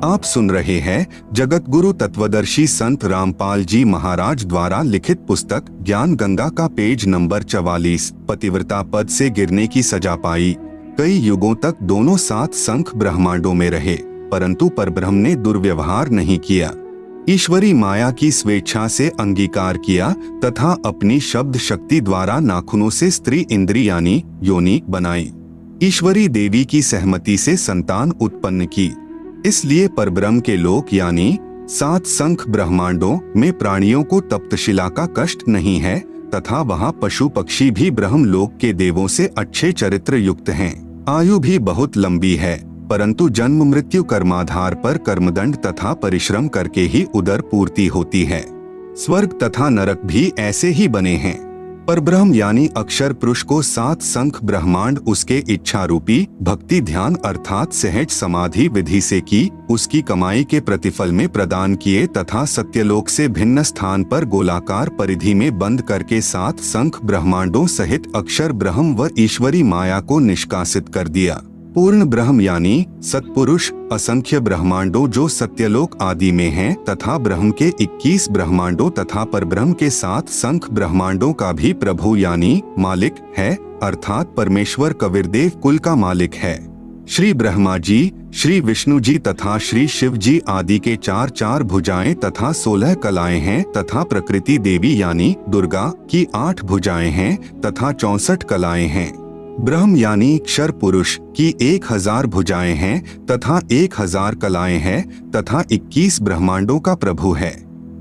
आप सुन रहे हैं जगत गुरु तत्वदर्शी संत रामपाल जी महाराज द्वारा लिखित पुस्तक ज्ञान गंगा का पेज नंबर 44। पतिव्रता पद से गिरने की सजा पाई। कई युगों तक दोनों सात संख ब्रह्मांडों में रहे, परंतु परब्रह्म ने दुर्व्यवहार नहीं किया। ईश्वरी माया की स्वेच्छा से अंगीकार किया तथा अपनी शब्द शक्ति द्वारा नाखूनों से स्त्री इंद्री यानी योनि बनाई। ईश्वरी देवी की सहमति से संतान उत्पन्न की। इसलिए परब्रह्म के लोक यानी सात संख ब्रह्मांडों में प्राणियों को तप्तशिला का कष्ट नहीं है तथा वहाँ पशु पक्षी भी ब्रह्म लोक के देवों से अच्छे चरित्र युक्त हैं। आयु भी बहुत लंबी है, परंतु जन्म मृत्यु कर्माधार पर कर्मदंड तथा परिश्रम करके ही उदर पूर्ति होती है। स्वर्ग तथा नरक भी ऐसे ही बने हैं। परब्रह्म यानी अक्षर पुरुष को सात संख ब्रह्मांड उसके इच्छा रूपी भक्ति ध्यान अर्थात सहज समाधि विधि से की उसकी कमाई के प्रतिफल में प्रदान किए तथा सत्यलोक से भिन्न स्थान पर गोलाकार परिधि में बंद करके सात संख ब्रह्मांडों सहित अक्षर ब्रह्म व ईश्वरी माया को निष्कासित कर दिया। पूर्ण ब्रह्म यानी सत्पुरुष असंख्य ब्रह्मांडों जो सत्यलोक आदि में हैं तथा ब्रह्म के 21 ब्रह्मांडों तथा परब्रह्म के सात संख ब्रह्मांडों का भी प्रभु यानी मालिक है, अर्थात परमेश्वर कबीरदेव कुल का मालिक है। श्री ब्रह्मा जी, श्री विष्णु जी तथा श्री शिव जी आदि के चार चार भुजाएं तथा 16 कलाएं हैं तथा प्रकृति देवी यानी दुर्गा की 8 भुजाएं हैं तथा 64 कलाएं हैं। ब्रह्म यानी क्षर पुरुष की 1000 भुजाएं हैं तथा 1000 कलाएं हैं तथा 21 ब्रह्मांडों का प्रभु है।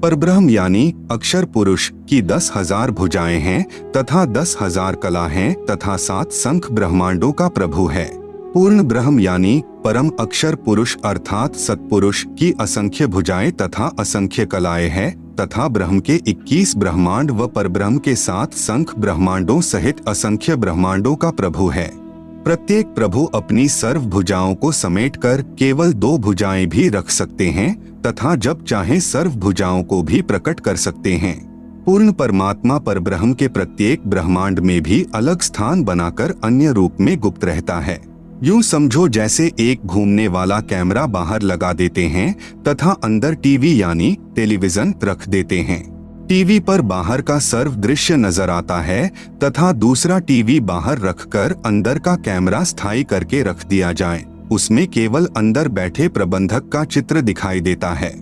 परब्रह्म यानी अक्षर पुरुष की 10,000 भुजाएं हैं तथा 10,000 कला हैं तथा 7 संख ब्रह्मांडों का प्रभु है। पूर्ण ब्रह्म यानी परम अक्षर पुरुष अर्थात सत्पुरुष की असंख्य भुजाएं तथा असंख्य कलाएं हैं तथा ब्रह्म के 21 ब्रह्मांड व परब्रह्म के 7 संख ब्रह्मांडों सहित असंख्य ब्रह्मांडों का प्रभु है। प्रत्येक प्रभु अपनी सर्व भुजाओं को समेटकर केवल 2 भुजाएं भी रख सकते हैं तथा जब चाहे सर्व भुजाओं को भी प्रकट कर सकते हैं। पूर्ण परमात्मा परब्रह्म के प्रत्येक ब्रह्मांड में भी अलग स्थान बनाकर अन्य रूप में गुप्त रहता है। यूं समझो जैसे एक घूमने वाला कैमरा बाहर लगा देते हैं तथा अंदर टीवी यानी टेलीविजन रख देते हैं। टीवी पर बाहर का सर्व दृश्य नजर आता है तथा दूसरा टीवी बाहर रखकर अंदर का कैमरा स्थायी करके रख दिया जाए। उसमें केवल अंदर बैठे प्रबंधक का चित्र दिखाई देता है,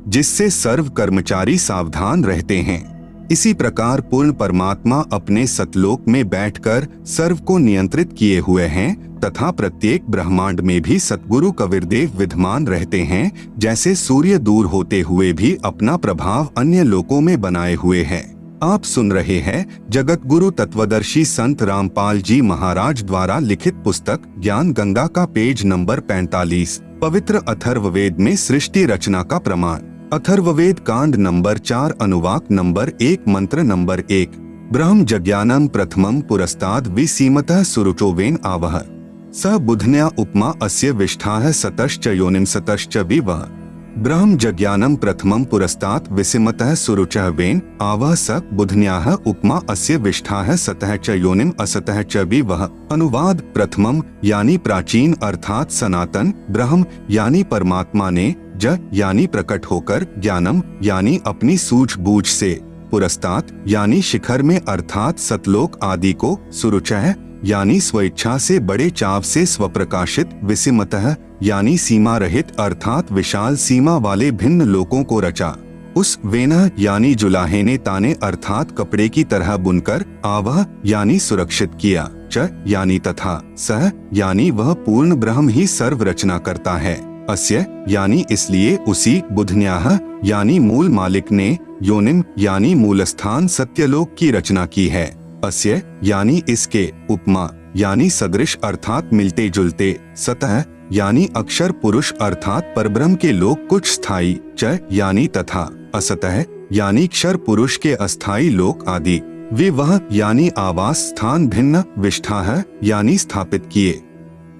जिससे सर्व कर्मचारी सावधान रहते हैं। इसी प्रकार पूर्ण परमात्मा अपने सतलोक में बैठकर सर्व को नियंत्रित किए हुए हैं तथा प्रत्येक ब्रह्मांड में भी सतगुरु कबीरदेव विद्यमान रहते हैं, जैसे सूर्य दूर होते हुए भी अपना प्रभाव अन्य लोकों में बनाए हुए है। आप सुन रहे हैं जगत गुरु तत्वदर्शी संत रामपाल जी महाराज द्वारा लिखित पुस्तक ज्ञान गंगा का पेज नंबर 45। पवित्र अथर्ववेद में सृष्टि रचना का प्रमाण। अथर्ववेद कांड नंबर 4 अनुवाक नंबर 1 मंत्र नंबर 1। ब्रह्म जज्ञानम प्रथमं पुरस्ताद विसीमतः सुरुचोवेन आवह स बुधन्या उपमा अस्य विष्ठाः सतश्च योनिम सतश्च विवः। ब्रह्म जज्ञानम प्रथमं पुरस्तात् विसीमतः सुरुचः वेन आवह स बुधन्याः उपमा अस्य विष्ठाः सतः च योनिम असतः च विवः। अनुवाद। प्रथमम यानी प्राचीन अर्थात सनातन, ब्रह्म यानी परमात्मा ने, ज यानी प्रकट होकर, ज्ञानम यानी अपनी सूझबूझ से, पुरस्तात् यानी शिखर में अर्थात सतलोक आदि को, सुरुचः यानी स्वेच्छा से बड़े चाव से स्वप्रकाशित, विसीमतः यानी सीमा रहित अर्थात विशाल सीमा वाले भिन्न लोकों को रचा। उस वेनः यानी जुलाहे ने ताने अर्थात कपड़े की तरह बुनकर, आवह यानी सुरक्षित किया, च यानी तथा, सह यानी वह पूर्ण ब्रह्म ही सर्व रचना करता है, अस्य यानी इसलिए उसी, बुधन्याः यानी मूल मालिक ने, योनिम यानी मूलस्थान सत्यलोक की रचना की है, अस्य यानी इसके, उपमा यानी सदृश अर्थात मिलते जुलते, सतह यानी अक्षर पुरुष अर्थात परब्रह्म के लोक कुछ स्थायी, च यानी तथा, असतः यानी क्षर पुरुष के अस्थायी लोक आदि, विवह यानी आवास स्थान भिन्न, विष्ठाः यानी स्थापित किए।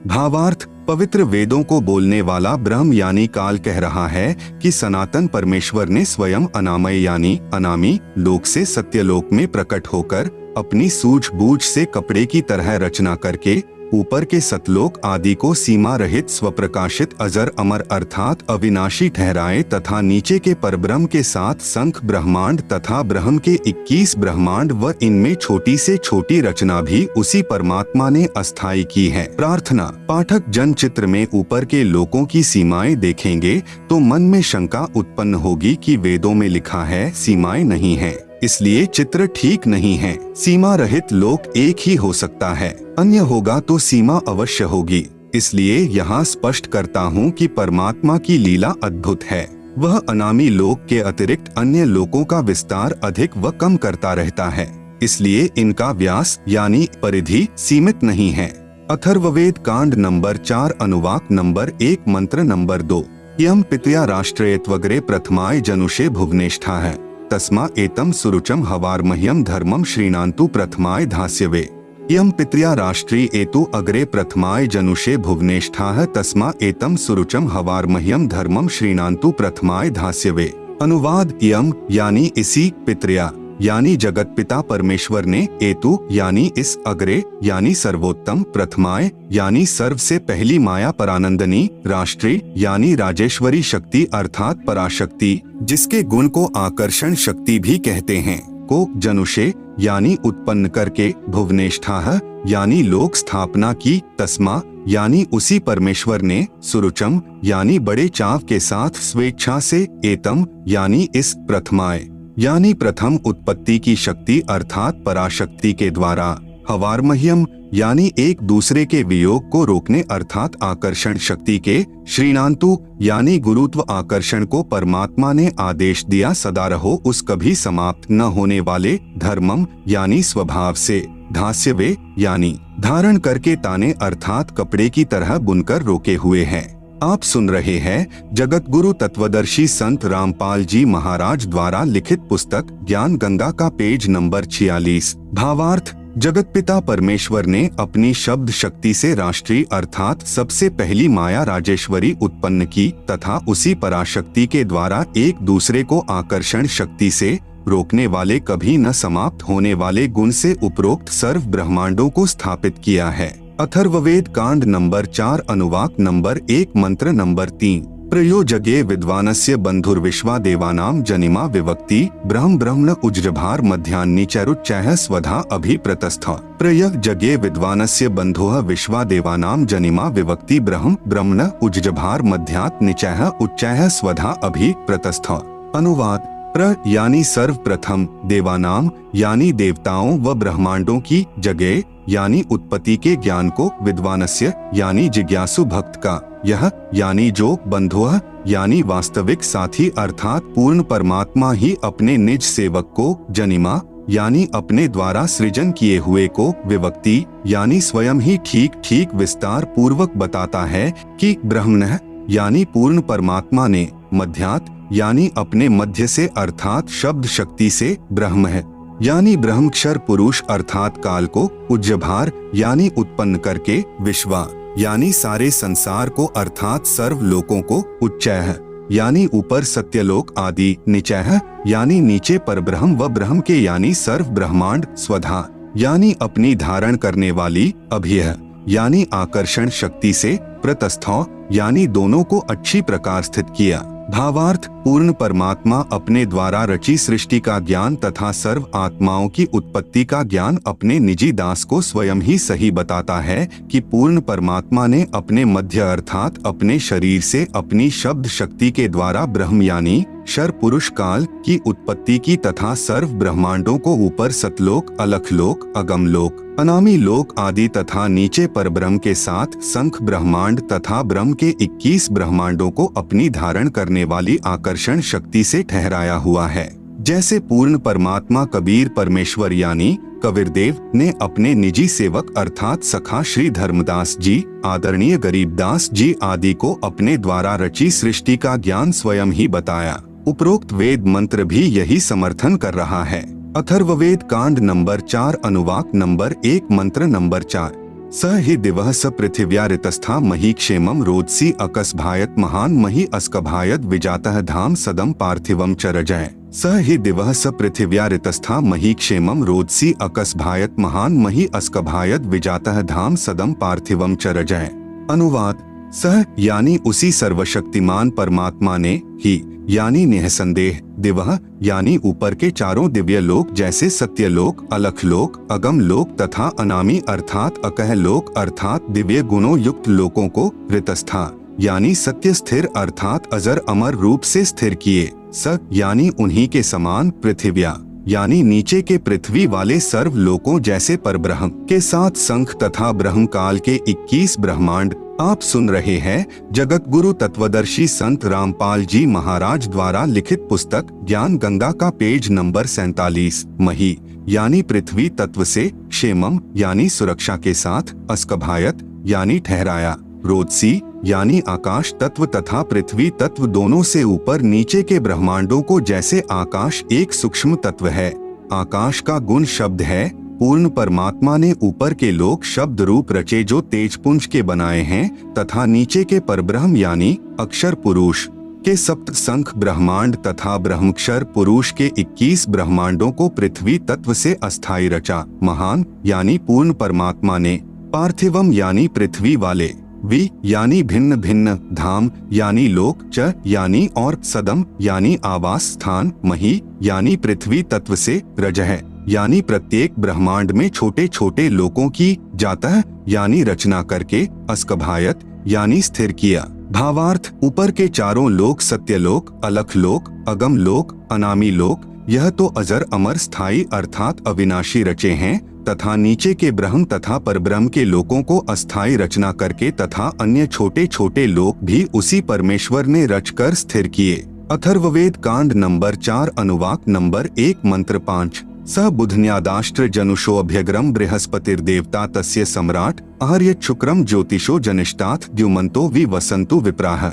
भावार्थ। पवित्र वेदों को बोलने वाला ब्रह्म यानी काल कह रहा है कि सनातन परमेश्वर ने स्वयं अनामय यानी अनामी लोक से सत्यलोक में प्रकट होकर अपनी सूझबूझ से कपड़े की तरह रचना करके ऊपर के सतलोक आदि को सीमा रहित स्वप्रकाशित अजर अमर अर्थात अविनाशी ठहराए तथा नीचे के परब्रह्म के साथ संख ब्रह्मांड तथा ब्रह्म के 21 ब्रह्मांड व इनमें छोटी से छोटी रचना भी उसी परमात्मा ने अस्थायी की है। प्रार्थना। पाठक जन चित्र में ऊपर के लोकों की सीमाएं देखेंगे तो मन में शंका उत्पन्न होगी कि वेदों में लिखा है सीमाएं नहीं है, इसलिए चित्र ठीक नहीं है। सीमा रहित लोक एक ही हो सकता है, अन्य होगा तो सीमा अवश्य होगी। इसलिए यहाँ स्पष्ट करता हूँ कि परमात्मा की लीला अद्भुत है। वह अनामी लोक के अतिरिक्त अन्य लोकों का विस्तार अधिक व कम करता रहता है, इसलिए इनका व्यास यानी परिधि सीमित नहीं है। अथर्ववेद कांड नंबर 4 अनुवाक नंबर 1 मंत्र नंबर 2। यम पितया राष्ट्रयत्वग्रे प्रथमाय जनुषे भुवनेष्ठा है तस्मा एतम सुरुचम हवार्मह्यम धर्मम श्रीणान्तु प्रथमाय धास्यवे। यम पितया राष्ट्री एतु अग्रे प्रथमाय जनुषे भुवनेष्ठाः तस्मा एतम सुरुचम हवार्मह्यम धर्मम श्रीणान्तु प्रथमाय धास्यवे। अनुवाद। यम यानी इसी, पितृया यानी जगत पिता परमेश्वर ने, एतु यानी इस, अग्रे यानी सर्वोत्तम, प्रथमाय यानी सर्व से पहली माया परानंदनी, राष्ट्री यानी राजेश्वरी शक्ति अर्थात पराशक्ति जिसके गुण को आकर्षण शक्ति भी कहते हैं, को जनुषे यानी उत्पन्न करके, भुवनेष्ठाः यानी लोक स्थापना की, तस्मा यानी उसी परमेश्वर ने, सुरुचम यानी बड़े चाव के साथ स्वेच्छा से, एतम यानी इस, प्रथमाय यानी प्रथम उत्पत्ति की शक्ति अर्थात पराशक्ति के द्वारा, हवार्मह्यम यानी एक दूसरे के वियोग को रोकने अर्थात आकर्षण शक्ति के, श्रीणान्तु यानी गुरुत्व आकर्षण को परमात्मा ने आदेश दिया सदा रहो उस कभी समाप्त न होने वाले, धर्मम यानी स्वभाव से, धास्यवे यानी धारण करके ताने अर्थात कपड़े की तरह बुनकर रोके हुए हैं। आप सुन रहे हैं जगत गुरु तत्वदर्शी संत रामपाल जी महाराज द्वारा लिखित पुस्तक ज्ञान गंगा का पेज नंबर 46। भावार्थ। जगत पिता परमेश्वर ने अपनी शब्द शक्ति से राष्ट्रीय अर्थात सबसे पहली माया राजेश्वरी उत्पन्न की तथा उसी पराशक्ति के द्वारा एक दूसरे को आकर्षण शक्ति से रोकने वाले कभी न समाप्त होने वाले गुण से उपरोक्त सर्व ब्रह्मांडों को स्थापित किया है। अथर्ववेद कांड नंबर 4 अनुवाक नंबर 1 मंत्र नंबर 3। प्रयोजगे विद्वानस्य बंधुर्विश्वा देवानाम जनिमा विवक्ति ब्रह्म ब्रह्मण उज्जभार मध्यान्निचरुच्चैः स्वधा अभिप्रतस्थ। प्रयोजगे विद्वानस्य बंधुः विश्वा देवानाम जनिमा विवक्ति ब्रह्म ब्रह्मण उज्जभार मध्यान्निचैः उच्चैः स्वधा अभिप्रतस्थ। अनुवाद। प्र यानी सर्वप्रथम, देवानाम यानी देवताओं व ब्रह्मांडों की, जगे यानी उत्पत्ति के ज्ञान को, विद्वानस्य यानी जिज्ञासु भक्त का, यह यानी जो, बंधुः यानी वास्तविक साथी अर्थात पूर्ण परमात्मा ही अपने निज सेवक को, जनिमा यानी अपने द्वारा सृजन किए हुए को, विवक्ति यानी स्वयं ही ठीक ठीक विस्तार पूर्वक बताता है कि, ब्रह्मणः यानी पूर्ण परमात्मा ने, मध्यात् यानी अपने मध्य से अर्थात शब्द शक्ति से, ब्रह्म है यानी ब्रह्मक्षर पुरुष अर्थात काल को, उज्जभार यानी उत्पन्न करके, विश्वा यानी सारे संसार को अर्थात सर्व लोकों को, उच्चैः यानी ऊपर सत्यलोक आदि, निचैः यानी नीचे परब्रह्म व ब्रह्म के यानी सर्व ब्रह्मांड, स्वधा यानी अपनी धारण करने वाली, अभियः यानी आकर्षण शक्ति से, प्रतस्थौ यानी दोनों को अच्छी प्रकार स्थित किया। भावार्थ। पूर्ण परमात्मा अपने द्वारा रची सृष्टि का ज्ञान तथा सर्व आत्माओं की उत्पत्ति का ज्ञान अपने निजी दास को स्वयं ही सही बताता है कि पूर्ण परमात्मा ने अपने मध्य अर्थात अपने शरीर से अपनी शब्द शक्ति के द्वारा ब्रह्म यानी शर पुरुष काल की उत्पत्ति की तथा सर्व ब्रह्मांडों को ऊपर सतलोक, अलखलोक, अगमलोक, अनामी लोक आदि तथा नीचे परब्रह्म के साथ संख ब्रह्मांड तथा ब्रह्म के 21 ब्रह्मांडों को अपनी धारण करने वाली आकर्षण शक्ति से ठहराया हुआ है। जैसे पूर्ण परमात्मा कबीर परमेश्वर यानी कबीरदेव ने अपने निजी सेवक अर्थात सखा श्री धर्मदास जी, आदरणीय गरीबदास जी आदि को अपने द्वारा रची सृष्टि का ज्ञान स्वयं ही बताया। उपरोक्त वेद मंत्र भी यही समर्थन कर रहा है। अथर्ववेद कांड नंबर 4 अनुवाक नंबर 1 मंत्र नंबर 4। स हि दिवः स पृथिव्या ऋतस्था मही क्षेमं रोदसी अकस्भायत महान मही अस्कभायत विजातः धाम सदम पार्थिवम च रजय। स हि दिवः स पृथिव्या ऋतस्था मही क्षेमं रोदसी अकस्भायत महान मही अस्कभायत विजातः धाम सदम पार्थिवम च रजय। अनुवाद: सह यानी उसी सर्वशक्तिमान परमात्मा ने, ही यानी निःसंदेह, दिवः यानी ऊपर के चारों दिव्य लोक जैसे सत्यलोक, अलख लोक, अगम लोक तथा अनामी अर्थात अकह लोक अर्थात दिव्य गुणों युक्त लोकों को, ऋतस्था यानी सत्य स्थिर अर्थात अजर अमर रूप से स्थिर किए, स यानी उन्हीं के समान, पृथिव्या यानी नीचे के पृथ्वी वाले सर्व लोकों जैसे परब्रह्म के साथ शंख तथा ब्रह्म काल के 21 ब्रह्मांड। आप सुन रहे हैं जगत गुरु तत्वदर्शी संत रामपाल जी महाराज द्वारा लिखित पुस्तक ज्ञान गंगा का पेज नंबर 47। मही यानी पृथ्वी तत्व से, क्षेमम यानी सुरक्षा के साथ, अस्कभायत यानी ठहराया, रोदसी यानी आकाश तत्व तथा पृथ्वी तत्व दोनों से ऊपर नीचे के ब्रह्मांडों को जैसे आकाश एक सूक्ष्म तत्व है। आकाश का गुण शब्द है। पूर्ण परमात्मा ने ऊपर के लोक शब्द रूप रचे जो तेजपुंज के बनाए हैं तथा नीचे के परब्रह्म यानी अक्षर पुरुष के सप्त संख ब्रह्मांड तथा ब्रह्मक्षर पुरुष के 21 ब्रह्मांडों को पृथ्वी तत्व से अस्थायी रचा। महान यानी पूर्ण परमात्मा ने, पार्थिवम यानी पृथ्वी वाले, वि यानी भिन्न भिन्न, धाम यानी लोक, च यानी और, सदम यानी आवास स्थान, मही यानी पृथ्वी तत्व से, रजह यानी प्रत्येक ब्रह्मांड में छोटे छोटे लोकों की, जातः यानी रचना करके, अस्कभायत यानी स्थिर किया। भावार्थ: ऊपर के चारों लोक सत्यलोक, अलख लोक, अगम लोक, अनामी लोक, यह तो अजर अमर स्थायी अर्थात अविनाशी रचे हैं तथा नीचे के ब्रह्म तथा परब्रह्म के लोकों को अस्थायी रचना करके तथा अन्य छोटे छोटे लोक भी उसी परमेश्वर ने रचकर स्थिर किए। अथर्ववेद कांड नंबर 4 अनुवाक नंबर 1 मंत्र 5। स बुधन्यादाष्ट्र जनुषो अभ्यग्रम बृहस्पतिर्देवता तस्य सम्राट आहर्य शुक्रम ज्योतिषो जनिष्ठात् द्युमन्तो वि वसन्तु विप्राह।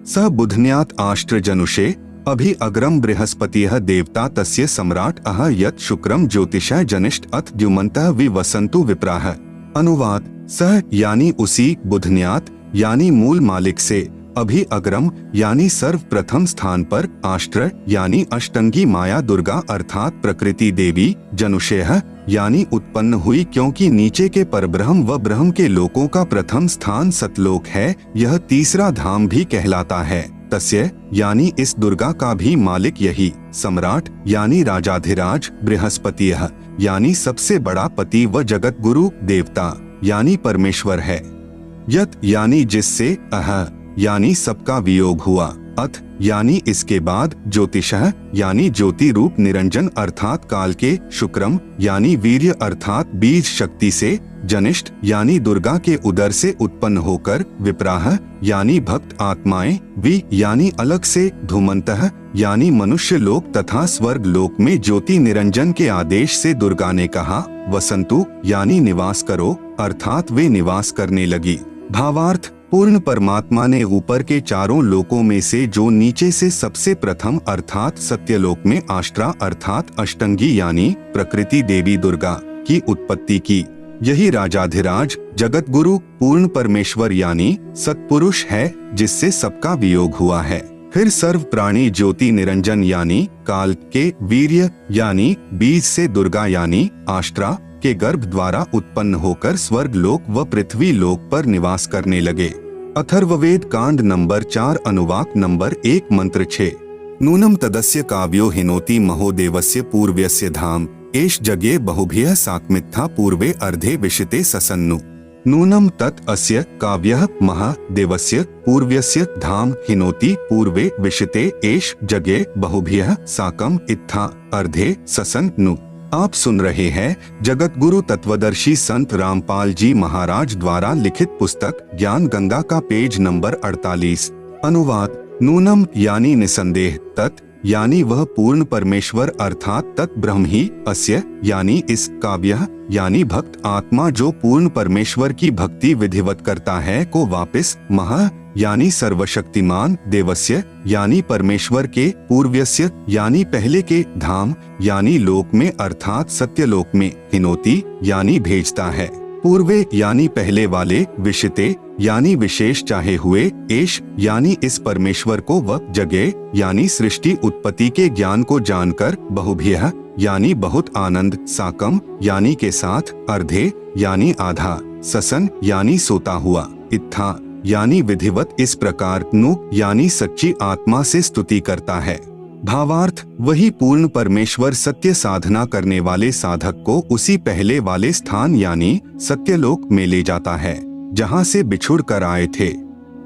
स बुधन्यात् आष्ट्र जनुषे अभि अग्रम बृहस्पतिः देवता तस्य सम्राट अह यत् शुक्रम ज्योतिषः जनिष्ठ अथ द्युमन्तः वि वसन्तु विप्राह। अनुवाद: सह यानी उसी, बुधन्यात यानी मूल मालिक से, अभि अग्रम यानी सर्वप्रथम स्थान पर, आष्ट्र यानी अष्टंगी माया दुर्गा अर्थात प्रकृति देवी, जनुषेह यानी उत्पन्न हुई क्योंकि नीचे के परब्रह्म व ब्रह्म के लोकों का प्रथम स्थान सतलोक है, यह तीसरा धाम भी कहलाता है। तस्य यानी इस दुर्गा का भी मालिक यही, सम्राट यानी राजाधिराज, बृहस्पतिः यानी सबसे बड़ा पति व जगत गुरु देवता यानी परमेश्वर है, यत यानी जिससे, अह यानी सबका वियोग हुआ, अथ यानी इसके बाद, ज्योतिषः यानी ज्योति रूप निरंजन अर्थात काल के, शुक्रम यानी वीर्य अर्थात बीज शक्ति से, जनिष्ठ यानी दुर्गा के उदर से उत्पन्न होकर, विप्राह यानी भक्त आत्माएं, वि यानी अलग से, धूमन्तः यानी मनुष्य लोक तथा स्वर्ग लोक में ज्योति निरंजन के आदेश से दुर्गा ने कहा, वसंतु यानी निवास करो अर्थात वे निवास करने लगी। भावार्थ: पूर्ण परमात्मा ने ऊपर के चारों लोकों में से जो नीचे से सबसे प्रथम अर्थात सत्यलोक में आष्ट्रा अर्थात अष्टंगी यानी प्रकृति देवी दुर्गा की उत्पत्ति की। यही राजाधिराज जगत गुरु पूर्ण परमेश्वर यानी सत्पुरुष है जिससे सबका वियोग हुआ है। फिर सर्व प्राणी ज्योति निरंजन यानी काल के, वीर्य यानी बीज से दुर्गा यानी आष्ट्रा के गर्भ द्वारा उत्पन्न होकर स्वर्ग लोक व पृथ्वी लोक पर निवास करने लगे। अथर्ववेद कांड नंबर 4 अनुवाक नंबर 1 मंत्र 6। नूनम तदस्य काव्यो हिनोति महोदेवस्य पूर्व्यस्य धाम एष जगे बहुभ्यः साक्मित्था पूर्वे अर्धे विशिते ससन्नु। नूनम तत् अस्य काव्यः महादेवस्य पूर्व्यस्य धाम हिनोति पूर्वे विशिते एष जगे बहुभ्यः साकम इत्था अर्धे ससन्नु। आप सुन रहे हैं जगत गुरु तत्वदर्शी संत रामपाल जी महाराज द्वारा लिखित पुस्तक ज्ञान गंगा का पेज नंबर 48। अनुवाद: नूनम यानी निसंदेह, तत् यानी वह पूर्ण परमेश्वर अर्थात तत् ब्रह्म ही, अस्य यानी इस, काव्यः यानी भक्त आत्मा जो पूर्ण परमेश्वर की भक्ति विधिवत करता है को वापिस, महा यानी सर्वशक्तिमान, देवस्य यानी परमेश्वर के, पूर्व्यस्य यानी पहले के, धाम यानी लोक में अर्थात सत्यलोक में, हिनोति यानी भेजता है। पूर्वे यानी पहले वाले, विशिते यानी विशेष चाहे हुए, एश यानी इस परमेश्वर को, व जगह यानी सृष्टि उत्पत्ति के ज्ञान को जानकर, बहुभ्यः यानी बहुत आनंद, साकम यानी के साथ, अर्धे यानी आधा, ससन यानी सोता हुआ, इत्था यानी विधिवत इस प्रकार, नु यानी सच्ची आत्मा से स्तुति करता है। भावार्थ, वही पूर्ण परमेश्वर सत्य साधना करने वाले साधक को उसी पहले वाले स्थान यानी सत्यलोक में ले जाता है जहाँ से बिछुड़ कर आए थे।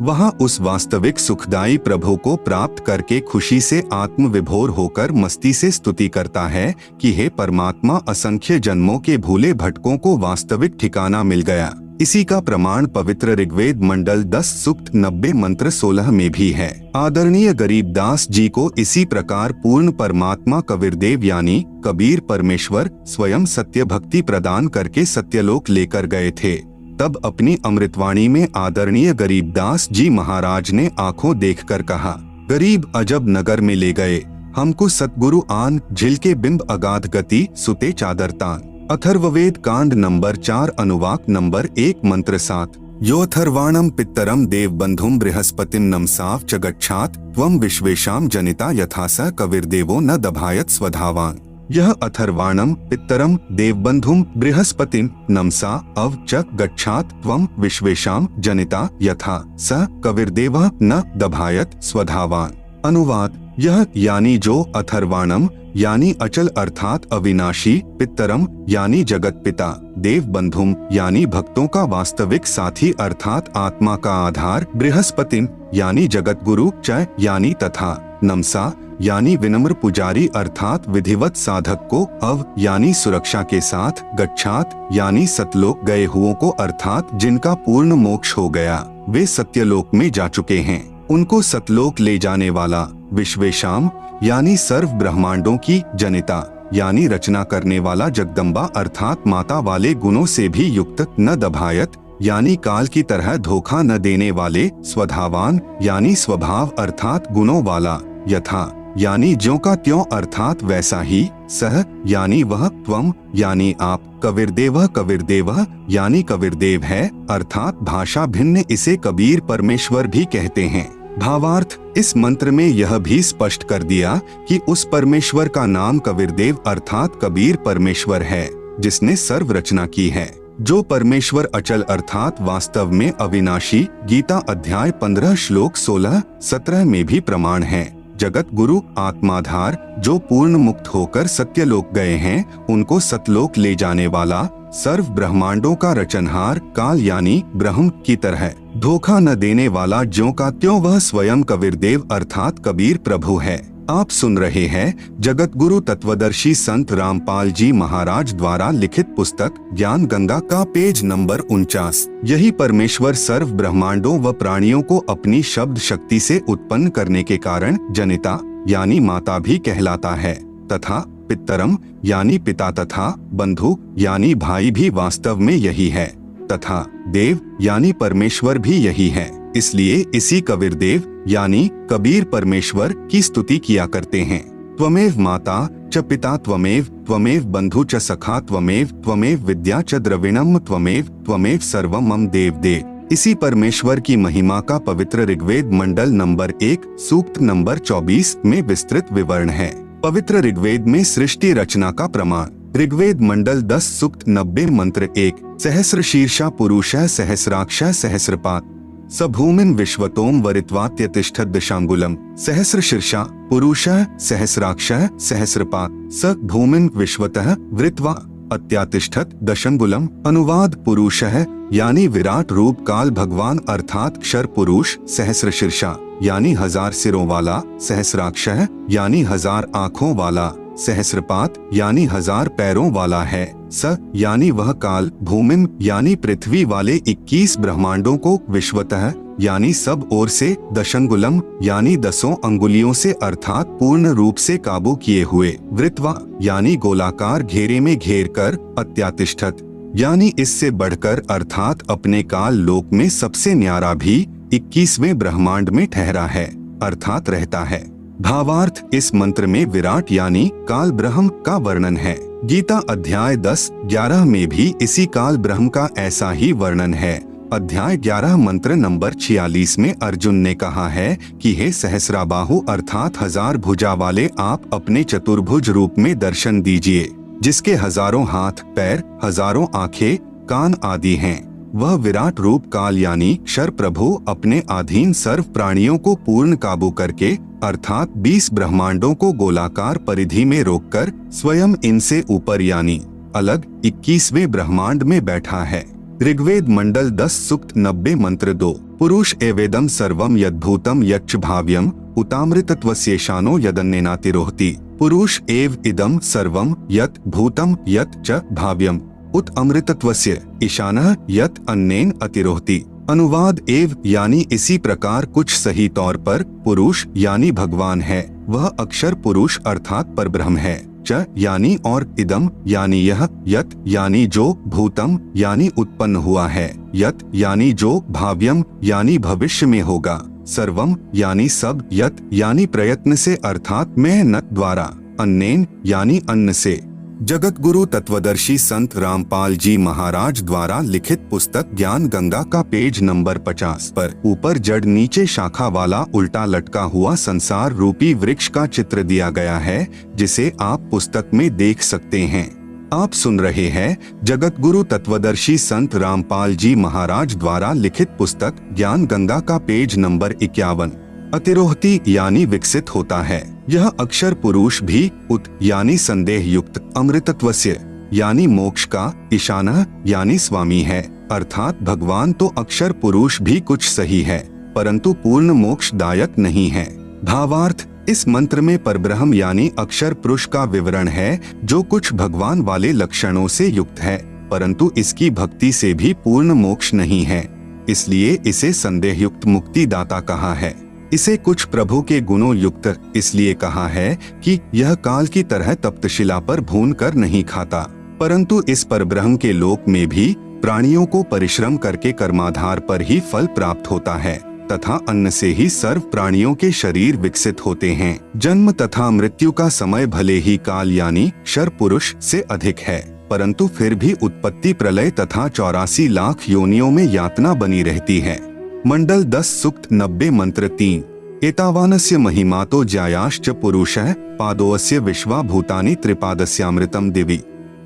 वहाँ उस वास्तविक सुखदायी प्रभु को प्राप्त करके खुशी से आत्म विभोर होकर मस्ती से स्तुति करता है कि हे परमात्मा, असंख्य जन्मों के भूले भटकों को वास्तविक ठिकाना मिल गया। इसी का प्रमाण पवित्र ऋग्वेद मंडल 10 सूक्त 90 मंत्र 16 में भी है। आदरणीय गरीबदास जी को इसी प्रकार पूर्ण परमात्मा कबीरदेव यानी कबीर परमेश्वर स्वयं सत्य भक्ति प्रदान करके सत्यलोक लेकर गए थे। तब अपनी अमृतवाणी में आदरणीय गरीबदास जी महाराज ने आंखों देखकर कहा, गरीब अजब नगर में ले गए हमको सतगुरु आन, झिल के बिंब अगाध गति, सुते चादर तान। अथर्ववेद कांड नंबर 4 अनुवाक नंबर 1 मंत्र 7। योऽथर्वाणं पितरं देवबन्धुं बृहस्पतिं नमसाव च गच्छात् त्वं विश्वेशां जनिता यथा स कविर्देवो न दभायत स्वधावान्। यह अथर्वाणं पितरं देवबन्धुं बृहस्पतिं नमसा अव च गच्छात् त्वं विश्वेशां जनिता यथा स कविर्देवः न दभायत स्वधावान्। अनुवाद, यह यानी जो, अथर्वाणम यानी अचल अर्थात अविनाशी, पितरम यानी जगत पिता, देव बंधुम यानी भक्तों का वास्तविक साथी अर्थात आत्मा का आधार, बृहस्पतिम यानी जगत गुरु, च यानी तथा, नमसा यानी विनम्र पुजारी अर्थात विधिवत साधक को, अव यानी सुरक्षा के साथ, गच्छात यानी सतलोक गए हुओं को अर्थात जिनका पूर्ण मोक्ष हो गया, वे सत्यलोक में जा चुके हैं, उनको सतलोक ले जाने वाला, विश्वेशाम यानी सर्व ब्रह्मांडों की, जनिता यानी रचना करने वाला जगदम्बा अर्थात माता वाले गुणों से भी युक्त, न दभायत यानी काल की तरह धोखा न देने वाले, स्वधावान यानी स्वभाव अर्थात गुणों वाला, यथा यानी ज्यों का त्यों अर्थात वैसा ही, सह यानी वह, त्वम यानी आप, कबीरदेवः कबीरदेवः यानी कबीरदेव है अर्थात भाषा भिन्न इसे कबीर परमेश्वर भी कहते हैं। भावार्थ, इस मंत्र में यह भी स्पष्ट कर दिया कि उस परमेश्वर का नाम कबीरदेव अर्थात कबीर परमेश्वर है जिसने सर्व रचना की है। जो परमेश्वर अचल अर्थात वास्तव में अविनाशी, गीता अध्याय 15 श्लोक 16-17 में भी प्रमाण है। जगत गुरु आत्माधार जो पूर्ण मुक्त होकर सत्यलोक गए हैं, उनको सतलोक ले जाने वाला, सर्व ब्रह्मांडों का रचनहार, काल यानी ब्रह्म की तरह धोखा न देने वाला, ज्यों का त्यों वह स्वयं कबीरदेव अर्थात कबीर प्रभु है। आप सुन रहे हैं जगत गुरु तत्वदर्शी संत रामपाल जी महाराज द्वारा लिखित पुस्तक ज्ञान गंगा का पेज नंबर 49। यही परमेश्वर सर्व ब्रह्मांडों व प्राणियों को अपनी शब्द शक्ति से उत्पन्न करने के कारण जनिता यानी माता भी कहलाता है, तथा पितरम यानी पिता तथा बंधु यानी भाई भी वास्तव में यही है, तथा देव यानी परमेश्वर भी यही है। इसलिए इसी कबीरदेव यानी कबीर परमेश्वर की स्तुति किया करते हैं। त्वमेव माता च पिता त्वमेव, त्वमेव बंधु च सखा त्वमेव, त्वमेव विद्या च द्रविणम त्वमेव, त्वमेव सर्वम मम देव देव। इसी परमेश्वर की महिमा का पवित्र ऋग्वेद मंडल नंबर 1 सूक्त नंबर 24 में विस्तृत विवरण है। पवित्र ऋग्वेद में सृष्टि रचना का प्रमाण, ऋग्वेद मंडल 10 सूक्त 90 मंत्र 1, सहस्र शीर्षा पुरुषः सहस्राक्षः सहस्रपात् स भूमिन विश्वतोम वरित्वात्यतिष्ठत् दशांगुलम। सहस्र शीर्षा पुरुषः सहस्राक्षः सहस्रपात् स भूमिन विश्वतः वृत्वा अत्यातिष्ठत् दशंगुलम। अनुवाद, पुरुषः यानी विराट रूप काल भगवान अर्थात क्षर पुरुष, सहस्र शीर्षा यानी 1000 सिरों वाला, सहस्राक्षः यानी 1000 आँखों वाला, सहस्रपात यानी 1000 पैरों वाला है, स यानी वह काल, भूमिन यानी पृथ्वी वाले 21 ब्रह्मांडों को, विश्वतः यानी सब ओर से, दशंगुलम यानी 10 अंगुलियों से अर्थात पूर्ण रूप से काबू किए हुए, वृत्वा यानी गोलाकार घेरे में घेर कर, अत्यातिष्ठत यानी इससे बढ़कर अर्थात अपने काल लोक में सबसे न्यारा भी 21वें ब्रह्मांड में ठहरा है अर्थात रहता है। भावार्थ, इस मंत्र में विराट यानी काल ब्रह्म का वर्णन है। गीता अध्याय 10-11 में भी इसी काल ब्रह्म का ऐसा ही वर्णन है। अध्याय 11 मंत्र नंबर 46 में अर्जुन ने कहा है कि हे सहस्राबाहु अर्थात 1000 भुजा वाले, आप अपने चतुर्भुज रूप में दर्शन दीजिए, जिसके हजारों हाथ पैर, हजारों आंखें कान आदि हैं। वह विराट रूप काल यानी क्षर प्रभु अपने अधीन सर्व प्राणियों को पूर्ण काबू करके अर्थात 20 ब्रह्मांडों को गोलाकार परिधि में रोककर स्वयं इनसे ऊपर यानी अलग 21वें ब्रह्मांड में बैठा है। ऋग्वेद मंडल 10 सूक्त 90 मंत्र 2। पुरुष एवेदम सर्वम यद्भूतम यच्च भाव्यम उतामृतत्वस्येशानो यदन्नेनातिरोहति। पुरुष एव इदम सर्वम यत् भूतम यत् च भाव्यम उत अमृतत्वस्य ईशानः यत् अन्नेन अतिरोहति। अनुवाद एव यानी इसी प्रकार कुछ सही तौर पर पुरुष यानी भगवान है, वह अक्षर पुरुष अर्थात परब्रह्म है। च यानी और इदम यानी यह, यत यानी जो, भूतम यानी उत्पन्न हुआ है, यत यानी जो, भाव्यम यानी भविष्य में होगा, सर्वम यानी सब, यत यानी प्रयत्न से अर्थात मेहनत द्वारा, अन्नेन यानी अन्न से। जगत गुरु तत्वदर्शी संत रामपाल जी महाराज द्वारा लिखित पुस्तक ज्ञान गंगा का पेज नंबर 50 पर ऊपर जड़ नीचे शाखा वाला उल्टा लटका हुआ संसार रूपी वृक्ष का चित्र दिया गया है, जिसे आप पुस्तक में देख सकते हैं। आप सुन रहे हैं जगत गुरु तत्वदर्शी संत रामपाल जी महाराज द्वारा लिखित पुस्तक ज्ञान गंगा का पेज नंबर 51। अतिरोहति यानी विकसित होता है। यह अक्षर पुरुष भी उत यानी संदेह युक्त, अमृतत्वस्य यानी मोक्ष का, ईशानः यानी स्वामी है, अर्थात भगवान तो अक्षर पुरुष भी कुछ सही है, परंतु पूर्ण मोक्षदायक नहीं है। भावार्थ, इस मंत्र में परब्रह्म यानी अक्षर पुरुष का विवरण है, जो कुछ भगवान वाले लक्षणों से युक्त है, परंतु इसकी भक्ति से भी पूर्ण मोक्ष नहीं है, इसलिए इसे संदेह युक्त मुक्तिदाता कहा है। इसे कुछ प्रभु के गुणों युक्त इसलिए कहा है कि यह काल की तरह तप्तशिला पर भून कर नहीं खाता, परंतु इस परब्रह्म के लोक में भी प्राणियों को परिश्रम करके कर्माधार पर ही फल प्राप्त होता है तथा अन्न से ही सर्व प्राणियों के शरीर विकसित होते हैं। जन्म तथा मृत्यु का समय भले ही काल यानी क्षर पुरुष से अधिक है, परंतु फिर भी उत्पत्ति प्रलय तथा 84 लाख योनियों में यातना बनी रहती है। मंडल 10 सूक्त 90 मंत्र 3। एतावानस्य महिमातो ज्यायाश्च पुरुषः पादोऽस्य विश्वा भूतानि त्रिपादस्यामृतम दिवि।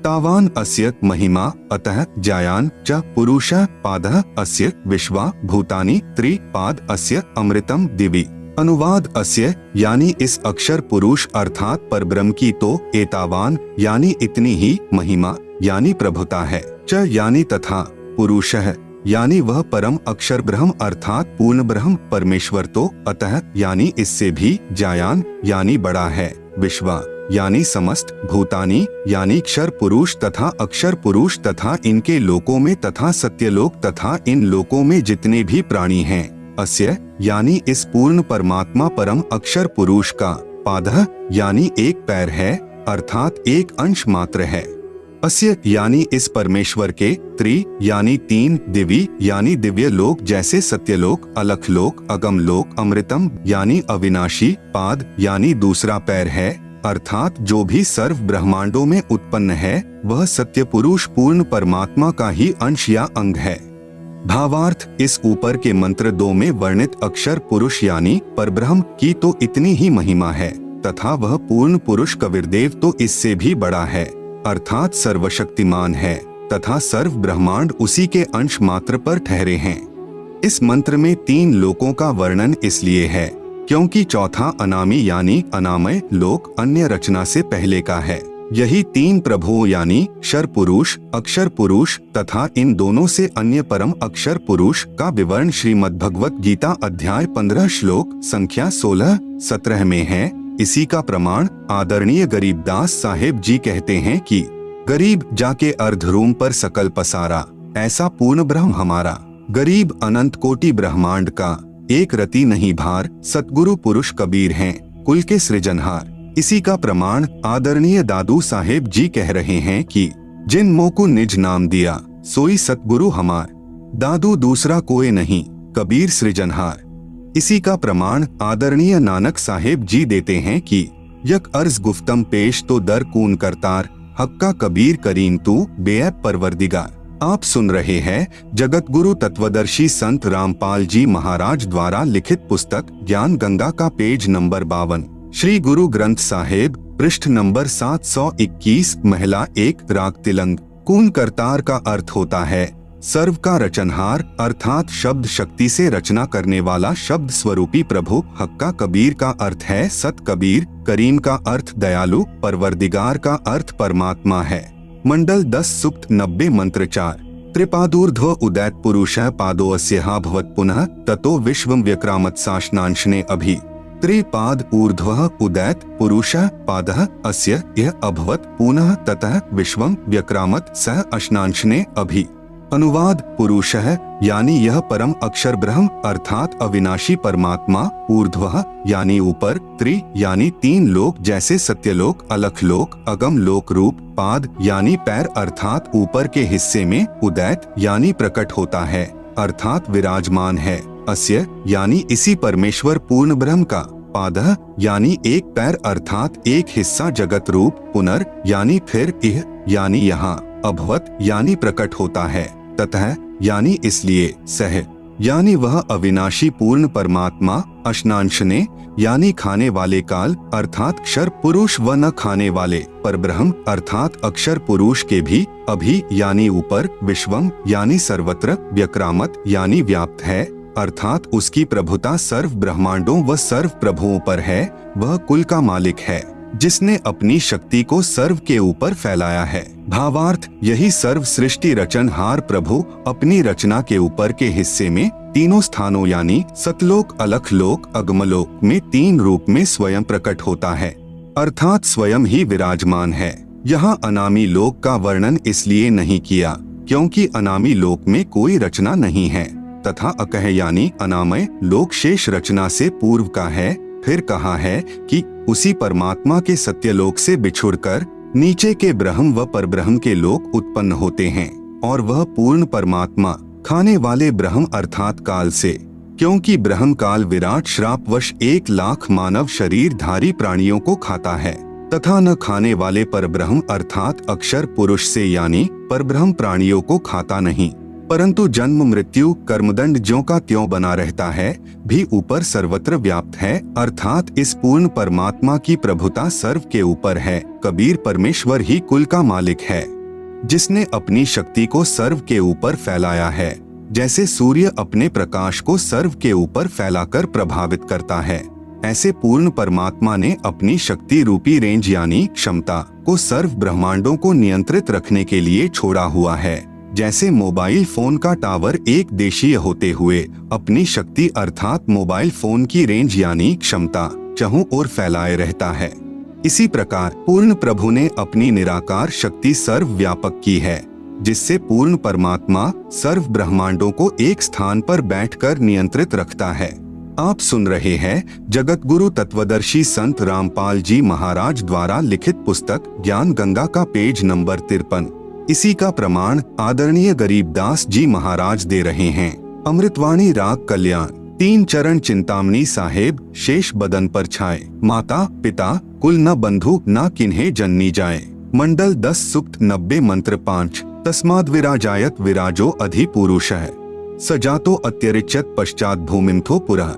तावान अस्य महिमा अतः ज्यायान च पुरुषः पादः अस्य विश्वा भूतानि त्रिपाद अस्य अमृतम दिवि। अनुवाद अस्य यानी इस अक्षर पुरुष अर्थात परब्रह्म की तो एतावान यानी इतनी ही महिमा यानी प्रभुता है, च यानी तथा, पुरुषः यानी वह परम अक्षर ब्रह्म अर्थात पूर्ण ब्रह्म परमेश्वर तो अतः यानी इससे भी, ज्यायान यानी बड़ा है, विश्वा यानी समस्त, भूतानी यानी क्षर पुरुष तथा अक्षर पुरुष तथा इनके लोकों में तथा सत्यलोक तथा इन लोकों में जितने भी प्राणी हैं, अस्य यानी इस पूर्ण परमात्मा परम अक्षर पुरुष का, पादः यानी एक पैर है अर्थात एक अंश मात्र है, अस्य यानी इस परमेश्वर के, त्रि यानी 3, दिवि यानी दिव्य लोक जैसे सत्यलोक, अलख लोक, अगम लोक, अमृतम यानी अविनाशी, पाद यानी दूसरा पैर है, अर्थात जो भी सर्व ब्रह्मांडों में उत्पन्न है वह सत्य पुरुष पूर्ण परमात्मा का ही अंश या अंग है। भावार्थ, इस ऊपर के मंत्र 2 में वर्णित अक्षर पुरुष यानी परब्रह्म की तो इतनी ही महिमा है तथा वह पूर्ण पुरुष कबीरदेव तो इससे भी बड़ा है, अर्थात सर्वशक्तिमान है तथा सर्व ब्रह्मांड उसी के अंश मात्र पर ठहरे हैं। इस मंत्र में 3 लोकों का वर्णन इसलिए है क्योंकि चौथा अनामी यानी अनामय लोक अन्य रचना से पहले का है। यही 3 प्रभुओं यानी क्षर पुरुष, अक्षर पुरुष तथा इन दोनों से अन्य परम अक्षर पुरुष का विवरण श्रीमद् भगवत गीता अध्याय 15 श्लोक संख्या 16-17 में है। इसी का प्रमाण आदरणीय गरीबदास साहेब जी कहते हैं कि गरीब जाके अर्धरूम पर सकल पसारा, ऐसा पूर्ण ब्रह्म हमारा, गरीब अनंत कोटि ब्रह्मांड का, एक रति नहीं भार, सतगुरु पुरुष कबीर हैं कुल के सृजनहार। इसी का प्रमाण आदरणीय दादू साहेब जी कह रहे हैं कि जिन मोह को निज नाम दिया सोई सतगुरु हमार, दादू दूसरा कोई नहीं, कबीर सृजनहार। इसी का प्रमाण आदरणीय नानक साहेब जी देते हैं कि यक अर्ज गुफ्तम पेश तो दर कून करतार, हक्का कबीर करीम तू बेअब परवरदिगार। आप सुन रहे हैं जगत गुरु तत्वदर्शी संत रामपाल जी महाराज द्वारा लिखित पुस्तक ज्ञान गंगा का पेज नंबर 52, श्री गुरु ग्रंथ साहिब, पृष्ठ नंबर 721, महिला 1, राग तिलंग। कून करतार का अर्थ होता है सर्व का रचनहार, अर्थात शब्द शक्ति से रचना करने वाला शब्द स्वरूपी प्रभु। हक्का कबीर का अर्थ है सत कबीर, करीम का अर्थ दयालु, परवरदिगार का अर्थ परमात्मा है। मंडल 10 सूक्त 90 मंत्र 4। त्रिपादूर्ध्व उदैत पुरुषः पादोऽस्यः भवत् पुनः ततो विश्वं व्यक्रामत् शासनांशने अभि। त्रिपाद ऊर्ध्वः उदैत पुरुषः पादः अस्य यह अभवत् पुनः ततः विश्वं व्यक्रामत् सह अशनांशने अभि। अनुवाद पुरुषः यानी यह परम अक्षर ब्रह्म अर्थात अविनाशी परमात्मा, ऊर्ध्वः यानी ऊपर, त्रि यानी 3 लोक जैसे सत्यलोक, अलख लोक, अगम लोक रूप, पाद यानी पैर अर्थात ऊपर के हिस्से में, उदैत यानी प्रकट होता है अर्थात विराजमान है, अस्य यानी इसी परमेश्वर पूर्ण ब्रह्म का, पादः यानी एक पैर अर्थात एक हिस्सा जगत रूप, पुनर् यानी फिर, इह यानी यहाँ, अभवत यानी प्रकट होता है, ततः यानी इसलिए, सह यानी वह अविनाशी पूर्ण परमात्मा, अशनांशने यानी खाने वाले काल अर्थात क्षर पुरुष व न खाने वाले, परब्रह्म अर्थात अक्षर पुरुष के भी, अभि यानी ऊपर, विश्वम यानी सर्वत्र, व्यक्रामत यानी व्याप्त है अर्थात उसकी प्रभुता सर्व ब्रह्मांडों व सर्व प्रभुओं पर है। वह कुल का मालिक है जिसने अपनी शक्ति को सर्व के ऊपर फैलाया है। भावार्थ यही सर्व सृष्टि रचनहार प्रभु अपनी रचना के ऊपर के हिस्से में तीनों स्थानों यानी सतलोक, अलख लोक, अगमलोक में 3 रूप में स्वयं प्रकट होता है अर्थात स्वयं ही विराजमान है। यहाँ अनामी लोक का वर्णन इसलिए नहीं किया क्योंकि अनामी लोक में कोई रचना नहीं है, तथा अकह यानी अनामय लोक शेष रचना से पूर्व का है। फिर कहा है कि उसी परमात्मा के सत्यलोक से बिछुड़कर नीचे के ब्रह्म व परब्रह्म के लोक उत्पन्न होते हैं और वह पूर्ण परमात्मा खाने वाले ब्रह्म अर्थात काल से, क्योंकि ब्रह्म काल विराट श्रापवश 1 लाख मानव शरीरधारी प्राणियों को खाता है, तथा न खाने वाले परब्रह्म अर्थात अक्षर पुरुष से यानी परब्रह्म प्राणियों को खाता नहीं, परंतु जन्म मृत्यु कर्मदंड ज्यों का त्यों बना रहता है, भी ऊपर सर्वत्र व्याप्त है अर्थात इस पूर्ण परमात्मा की प्रभुता सर्व के ऊपर है। कबीर परमेश्वर ही कुल का मालिक है जिसने अपनी शक्ति को सर्व के ऊपर फैलाया है, जैसे सूर्य अपने प्रकाश को सर्व के ऊपर फैलाकर प्रभावित करता है, ऐसे पूर्ण परमात्मा ने अपनी शक्ति रूपी रेंज यानी क्षमता को सर्व ब्रह्मांडों को नियंत्रित रखने के लिए छोड़ा हुआ है। जैसे मोबाइल फोन का टावर एक देशीय होते हुए अपनी शक्ति अर्थात मोबाइल फोन की रेंज यानी क्षमता चहुं ओर फैलाए रहता है, इसी प्रकार पूर्ण प्रभु ने अपनी निराकार शक्ति सर्व व्यापक की है, जिससे पूर्ण परमात्मा सर्व ब्रह्मांडों को एक स्थान पर बैठकर नियंत्रित रखता है। आप सुन रहे हैं जगत गुरु तत्वदर्शी संत रामपाल जी महाराज द्वारा लिखित पुस्तक ज्ञान गंगा का पेज नंबर 53। इसी का प्रमाण आदरणीय गरीबदास जी महाराज दे रहे हैं। अमृतवाणी राग कल्याण। 3 चरण चिंतामणि साहेब, शेष बदन पर छाए, माता पिता कुल न बंधु न किन्हे जननी जाए। मंडल 10 सूक्त 90 मंत्र 5। तस्माद् विराजायत विराजो अधि पुरुषः, सजातो अत्यरिच्यत पश्चात भूमिमथो पुरः।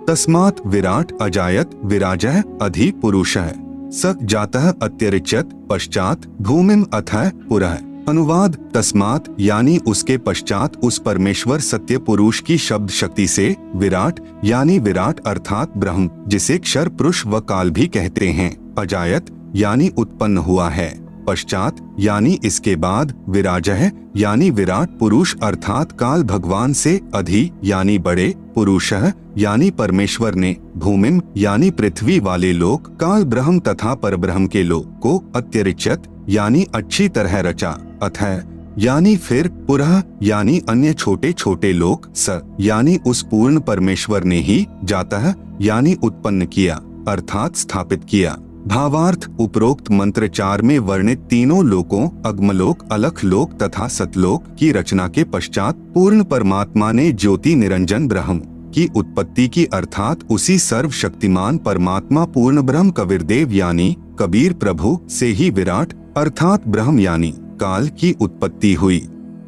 तस्मात् विराट अजायत विराजः अधि पुरुषः, स जातः अत्यरिच्यत पश्चात भूमिम अथः पुरः। अनुवाद तस्मात् यानी उसके पश्चात उस परमेश्वर सत्य पुरुष की शब्द शक्ति से, विराट यानी विराट अर्थात ब्रह्म जिसे क्षर पुरुष व काल भी कहते हैं, अजायत यानी उत्पन्न हुआ है, पश्चात यानी इसके बाद, विराजः यानी विराट पुरुष अर्थात काल भगवान से, अधि यानी बड़े, पुरुषः यानी परमेश्वर ने, भूमिम यानी पृथ्वी वाले लोक, काल ब्रह्म तथा परब्रह्म के लोक को, अत्यरिच्यत यानी अच्छी तरह रचा, अथः यानी फिर, पुरः यानी अन्य छोटे छोटे लोक, स यानी उस पूर्ण परमेश्वर ने ही, जातः यानी उत्पन्न किया अर्थात स्थापित किया। भावार्थ उपरोक्त मंत्र 4 में वर्णित तीनों लोकों अग्मलोक, अलख लोक तथा सतलोक की रचना के पश्चात पूर्ण परमात्मा ने ज्योति निरंजन ब्रह्म की उत्पत्ति की अर्थात उसी सर्वशक्तिमान परमात्मा पूर्ण ब्रह्म कबीरदेव यानी कबीर प्रभु से ही विराट अर्थात ब्रह्म यानी काल की उत्पत्ति हुई।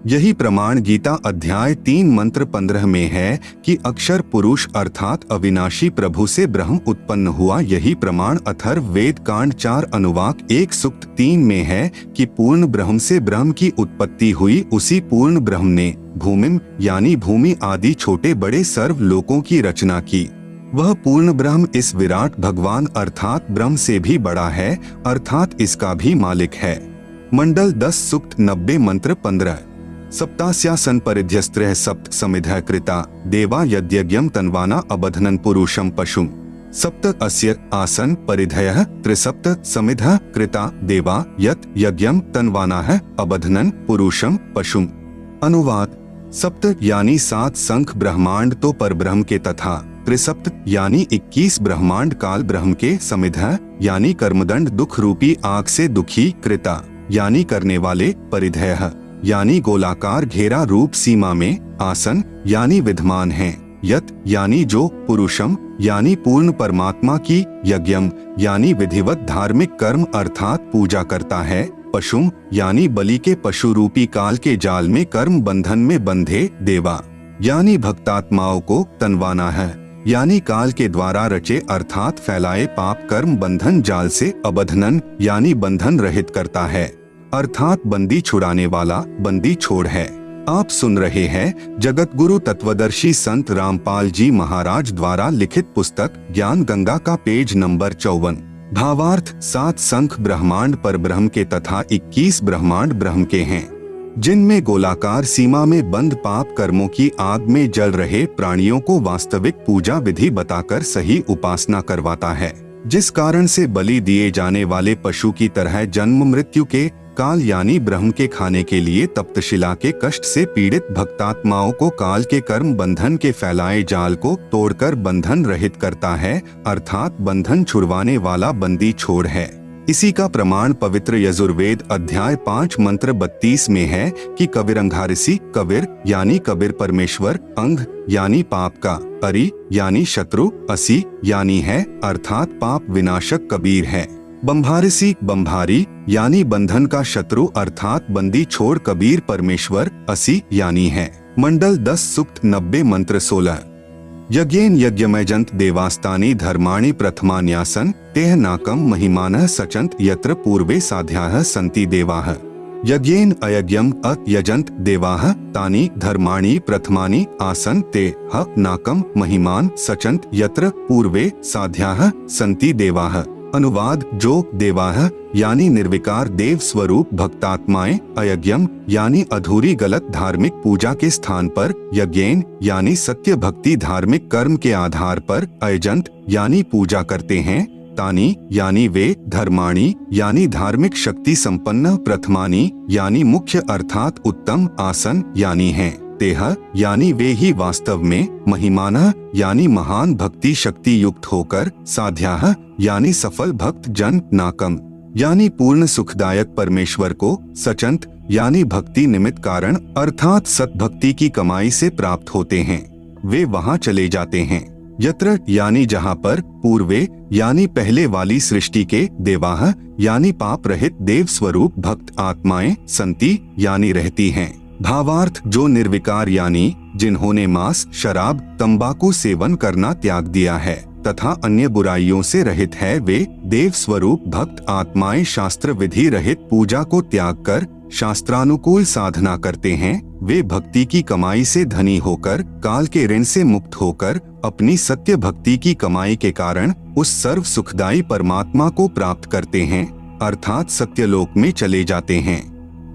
यही प्रमाण गीता अध्याय 3 मंत्र 15 में है कि अक्षर पुरुष अर्थात अविनाशी प्रभु से ब्रह्म उत्पन्न हुआ। यही प्रमाण अथर्व वेद कांड 4 अनुवाक 1 सूक्त 3 में है कि पूर्ण ब्रह्म से ब्रह्म की उत्पत्ति हुई। उसी पूर्ण ब्रह्म ने भूमिम यानी भूमि आदि छोटे बड़े सर्व लोकों की रचना की। वह पूर्ण ब्रह्म इस विराट भगवान अर्थात ब्रह्म से भी बड़ा है, अर्थात इसका भी मालिक है। मंडल 10 सूक्त 90 मंत्र 15। सप्तास्यासन परिध्यस्त्रः सप्त समिधः कृता देवा यद्यज्ञं तन्वाना अबध्नन् पुरुषं पशुम्। सप्त अस्य आसन परिधयः त्रिसप्त समिधः कृता देवा यत् यज्ञं तन्वानाः अबध्नन् पुरुषं पशुम्। अनुवाद: सप्त यानी 7 संख ब्रह्मांड तो परब्रह्म के तथा त्रिसप्त यानी 21 ब्रह्मांड काल ब्रह्म के, समिधः यानी कर्मदंड दुख रूपी आग से दुखी, कृता यानी करने वाले, परिधयः यानी गोलाकार घेरा रूप सीमा में, आसन यानी विद्यमान हैं, यत यानी जो, पुरुषम यानी पूर्ण परमात्मा की, यज्ञम यानी विधिवत धार्मिक कर्म अर्थात पूजा करता है, पशुम यानी बलि के पशु रूपी काल के जाल में कर्म बंधन में बंधे, देवा यानी भक्तात्माओं को, तनवाना है यानी काल के द्वारा रचे अर्थात फैलाए पाप कर्म बंधन जाल से, अबधनन यानी बंधन रहित करता है अर्थात बंदी छुड़ाने वाला, बंदी छोड़ है। आप सुन रहे हैं जगत गुरु तत्वदर्शी संत रामपाल जी महाराज द्वारा लिखित पुस्तक ज्ञान गंगा का पेज नंबर 54। भावार्थ: 7 संख ब्रह्मांड पर ब्रह्म के तथा 21 ब्रह्मांड ब्रह्म के हैं, जिनमें गोलाकार सीमा में बंद पाप कर्मों की आग में जल रहे प्राणियों को वास्तविक पूजा विधि बताकर सही उपासना करवाता है, जिस कारण से बलि दिए जाने वाले पशु की तरह जन्म मृत्यु के काल यानी ब्रह्म के खाने के लिए तप्तशिला के कष्ट से पीड़ित भक्तात्माओं को काल के कर्म बंधन के फैलाए जाल को तोड़कर बंधन रहित करता है, अर्थात बंधन छुड़वाने वाला बंदी छोड़ है। इसी का प्रमाण पवित्र यजुर्वेद अध्याय 5 मंत्र 32 में है कि कविरंघारिसी, कविर यानी कबीर परमेश्वर, अंग यानी पाप का, अरि यानी शत्रु, असी यानी है अर्थात पाप विनाशक कबीर है, बंभारिसी बंभारी यानी बंधन का शत्रु अर्थात बंदी छोड़ कबीर परमेश्वर, असी यानी है। मंडल 10 सूक्त 90 मंत्र 16। यज्ञेन यज्ञमयजंत देवास्तानि धर्माणि प्रथमान्यासन तेह नाकम महिमानः सचंत यत्र पूर्वे साध्याः सन्ति देवाः। यज्ञेन अयज्ञम अयजंत देवाः तानि धर्माणि प्रथमानि आसन ते ह नाकम महिमान सचंत यत्र पूर्वे साध्याः सन्ति देवाः। अनुवाद: जो देवाः यानी निर्विकार देव स्वरूप भक्तात्माएं, अयज्ञम यानी अधूरी गलत धार्मिक पूजा के स्थान पर, यज्ञेन यानी सत्य भक्ति धार्मिक कर्म के आधार पर, अयजंत यानी पूजा करते हैं, तानी यानी वे, धर्माणी यानी धार्मिक शक्ति संपन्न, प्रथमानी यानी मुख्य अर्थात उत्तम, आसन यानी हैं, तेह यानी वे ही वास्तव में, महिमानः यानी महान भक्ति शक्ति युक्त होकर, साध्याः यानी सफल भक्त जन, नाकम यानी पूर्ण सुखदायक परमेश्वर को, सचंत यानी भक्ति निमित्त कारण अर्थात सतभक्ति की कमाई से प्राप्त होते हैं, वे वहां चले जाते हैं, यत्र यानी जहां पर, पूर्वे यानी पहले वाली सृष्टि के, देवाः यानी पाप रहित देव स्वरूप भक्त आत्माएं, संति यानी रहती हैं। भावार्थ: जो निर्विकार यानी जिन्होंने मांस, शराब, तंबाकू सेवन करना त्याग दिया है तथा अन्य बुराइयों से रहित है, वे देव स्वरूप भक्त आत्माएं शास्त्र विधि रहित पूजा को त्याग कर शास्त्रानुकूल साधना करते हैं, वे भक्ति की कमाई से धनी होकर काल के ऋण से मुक्त होकर अपनी सत्य भक्ति की कमाई के कारण उस सर्व सुखदायी परमात्मा को प्राप्त करते हैं, अर्थात सत्यलोक में चले जाते हैं,